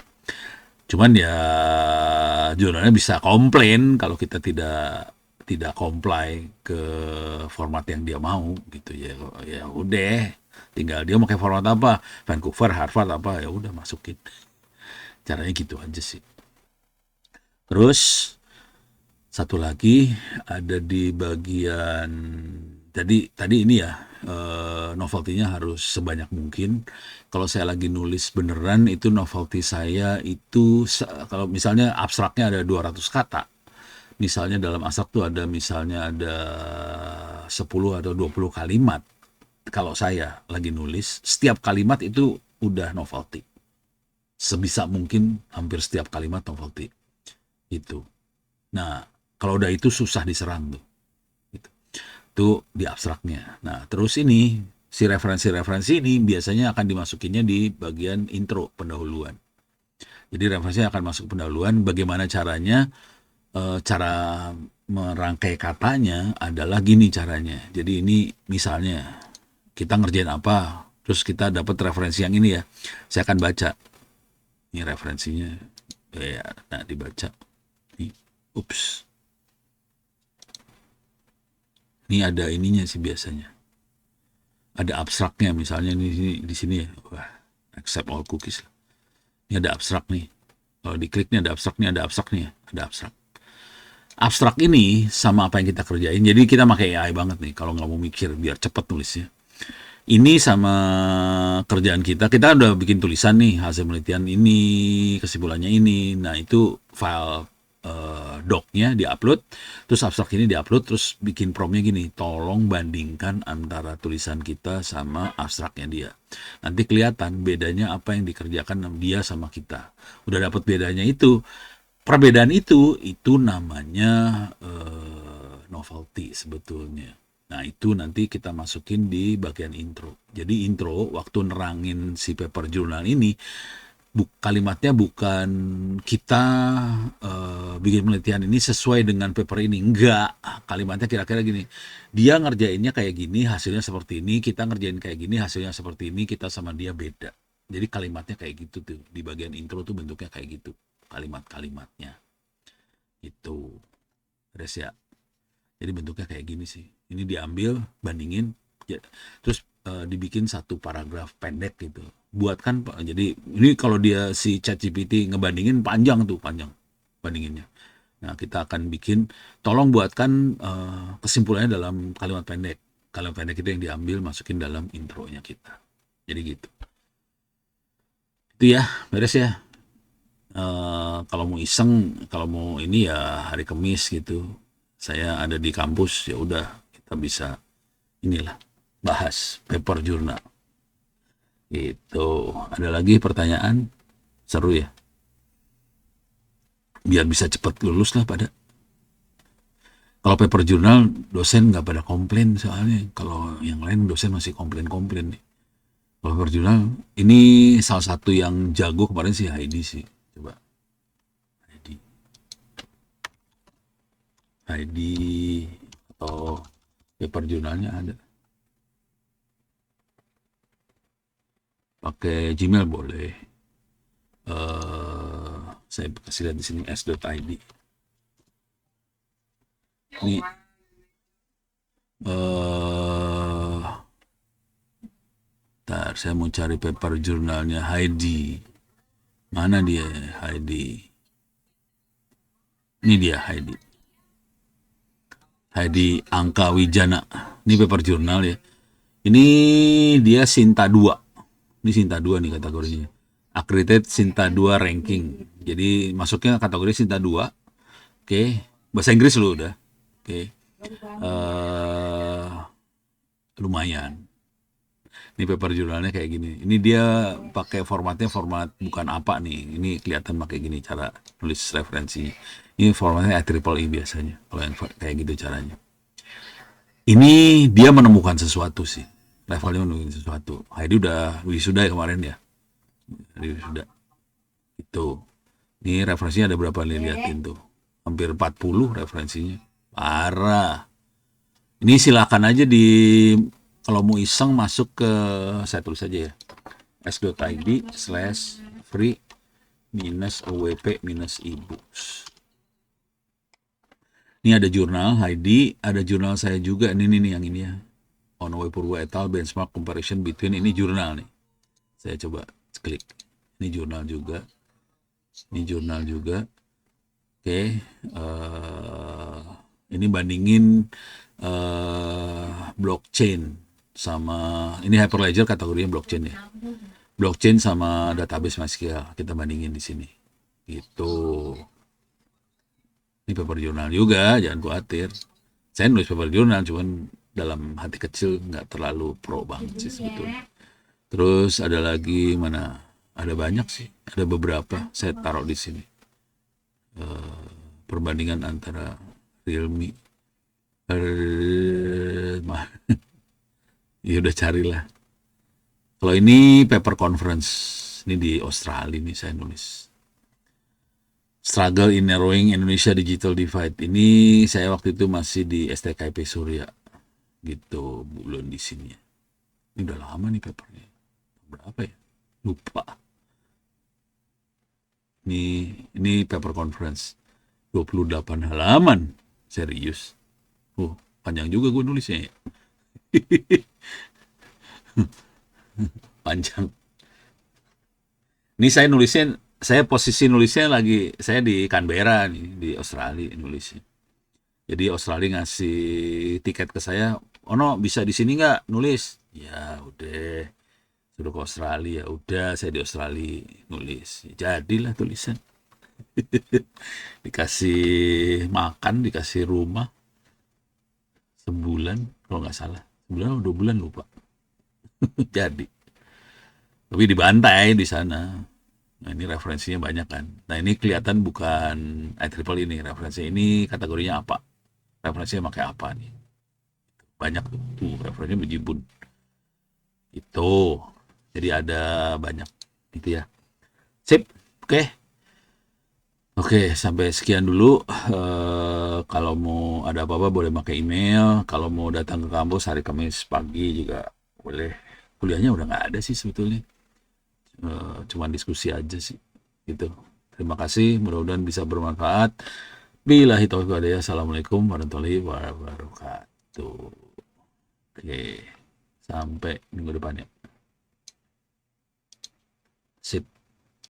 Cuman ya jurnalnya bisa komplain kalau kita tidak tidak comply ke format yang dia mau gitu ya. Ya udah, tinggal dia mau pakai format apa, Vancouver, Harvard apa, ya udah masukin. Caranya gitu aja sih. Terus satu lagi ada di bagian tadi ini ya, novelty-nya harus sebanyak mungkin. Kalau saya lagi nulis beneran, itu novelty saya itu kalau misalnya abstraknya ada 200 kata. Misalnya dalam abstrak tuh ada, misalnya ada 10 atau 20 kalimat. Kalau saya lagi nulis, setiap kalimat itu udah novelty. Sebisa mungkin hampir setiap kalimat novelty. Itu. Nah, kalau udah itu susah diserang tuh. Gitu. Itu di abstraknya. Nah, terus ini si referensi-referensi ini biasanya akan dimasukinnya di bagian intro pendahuluan. Jadi referensinya akan masuk pendahuluan. Bagaimana caranya? Cara merangkai katanya adalah gini caranya. Jadi ini misalnya kita ngerjain apa, terus kita dapat referensi yang ini ya. Saya akan baca. Ini referensinya. Ya, nah dibaca. Nih, ups. Ini ada ininya sih biasanya. Ada abstraknya misalnya di sini ya. Wah, accept all cookies. Ini ada abstrak nih. Kalau diklik nih ada abstrak nih, ada abstrak nih, ada abstrak. Abstrak ini sama apa yang kita kerjain. Jadi kita pakai AI banget nih kalau nggak mau mikir biar cepet nulisnya. Ini sama kerjaan kita udah bikin tulisan nih hasil penelitian ini, kesimpulannya ini. Nah itu file docnya diupload, terus abstrak ini diupload, terus bikin promptnya gini, tolong bandingkan antara tulisan kita sama abstraknya dia. Nanti kelihatan bedanya apa yang dikerjakan dia sama kita. Udah dapat bedanya itu, perbedaan itu namanya novelty sebetulnya. Nah itu nanti kita masukin di bagian intro. Jadi intro waktu nerangin si paper jurnal ini kalimatnya bukan kita bikin penelitian ini sesuai dengan paper ini. Enggak, kalimatnya kira-kira gini. Dia ngerjainnya kayak gini, hasilnya seperti ini. Kita ngerjain kayak gini, hasilnya seperti ini. Kita sama dia beda. Jadi kalimatnya kayak gitu tuh. Di bagian intro tuh bentuknya kayak gitu. Kalimat-kalimatnya. Itu. Beres ya. Jadi bentuknya kayak gini sih. Ini diambil, bandingin, terus dibikin satu paragraf pendek gitu. Buatkan, jadi ini kalau dia si ChatGPT ngebandingin panjang tuh, panjang bandinginnya. Nah kita akan bikin, tolong buatkan kesimpulannya dalam kalimat pendek. Kalimat pendek itu yang diambil, masukin dalam intronya kita. Jadi gitu. Itu ya, beres ya. Kalau mau iseng, kalau mau ini ya hari Kamis gitu. Saya ada di kampus, ya udah kita bisa inilah bahas paper jurnal. Itu ada lagi pertanyaan? Seru ya. Biar bisa cepat lulus lah pada. Kalau paper jurnal dosen nggak pada komplain soalnya. Kalau yang lain dosen masih komplain-komplain nih. Kalau paper jurnal ini salah satu yang jago kemarin sih Heidi sih. Coba Heidi atau paper jurnalnya ada. Pakai Gmail boleh. Saya kasih lihat di sini s.id. Ini ntar saya mau cari paper jurnalnya Heidi. Mana dia Heidi? Ini dia Heidi. Heidi Angka Wijana. Ini paper jurnal ya. Ini dia Sinta 2. Ini Sinta 2 nih kategorinya. Accredited Sinta 2 ranking. Jadi masuknya kategori Sinta 2. Oke. Bahasa Inggris lu udah. Oke. Lumayan. Ini paper jurnalnya kayak gini. Ini dia pakai formatnya format bukan apa nih. Ini kelihatan pakai gini cara nulis referensi. Ini formatnya IEEE biasanya. Kalau yang kayak gitu caranya. Ini dia menemukan sesuatu sih. Levelnya menemukan sesuatu. Heidi udah wisuda ya kemarin ya. Heidi wisuda. Itu. Ini referensinya ada berapa nih liatin tuh. Hampir 40 referensinya. Parah. Ini silakan aja di kalau mau iseng masuk ke saya tulis aja ya. s.id/free -awp-ebooks. Ini ada jurnal Heidi, ada jurnal saya juga. Ini nih yang ini ya. Onowe Purwo et al. Benchmark comparison between, ini jurnal nih. Saya coba klik. Ini jurnal juga. Ini jurnal juga. Oke. Ini bandingin blockchain sama ini Hyperledger kategorinya blockchain ya. Blockchain sama database MySQL kita bandingin di sini. Gitu. Ini paper jurnal juga, jangan khawatir. Saya nulis paper jurnal, cuman dalam hati kecil nggak terlalu pro banget sih sebetulnya. Terus ada lagi mana? Ada banyak sih, ada beberapa. Saya taruh di sini. perbandingan antara Realme. Ya udah carilah. Kalau ini paper conference, ini di Australia nih saya nulis. Struggle in Narrowing Indonesia Digital Divide. Ini saya waktu itu masih di STKP Surya. Gitu, bulan di sini. Ini udah lama nih papernya. Berapa ya? Lupa. Ini paper conference. 28 halaman. Serius. Panjang juga gue nulisnya ya. Panjang. Ini saya posisi nulisnya lagi, saya di Canberra nih, di Australia nulisnya. Jadi Australia ngasih tiket ke saya, Ono bisa di sini nggak nulis? Ya udah, suruh ke Australia. Udah, saya di Australia nulis. Jadilah tulisan. Dikasih makan, dikasih rumah, sebulan kalau nggak salah. Sebulan atau 2 bulan lupa. Jadi. Tapi dibantai di sana. Nah, ini referensinya banyak kan. Nah, ini kelihatan bukan IEEE ini. Referensinya ini kategorinya apa? Referensinya pakai apa nih? Banyak tuh referensinya bejibun. Itu. Jadi ada banyak gitu ya. Sip. Oke. Oke, sampai sekian dulu. Kalau mau ada apa-apa boleh pakai email. Kalau mau datang ke kampus hari Kamis pagi juga boleh. Kuliahnya udah nggak ada sih sebetulnya. Cuman diskusi aja sih gitu. Terima kasih, mudah-mudahan bisa bermanfaat. Billahi taufiq wal hidayah. Assalamualaikum warahmatullahi wabarakatuh. Oke, sampai minggu depan ya. Sip.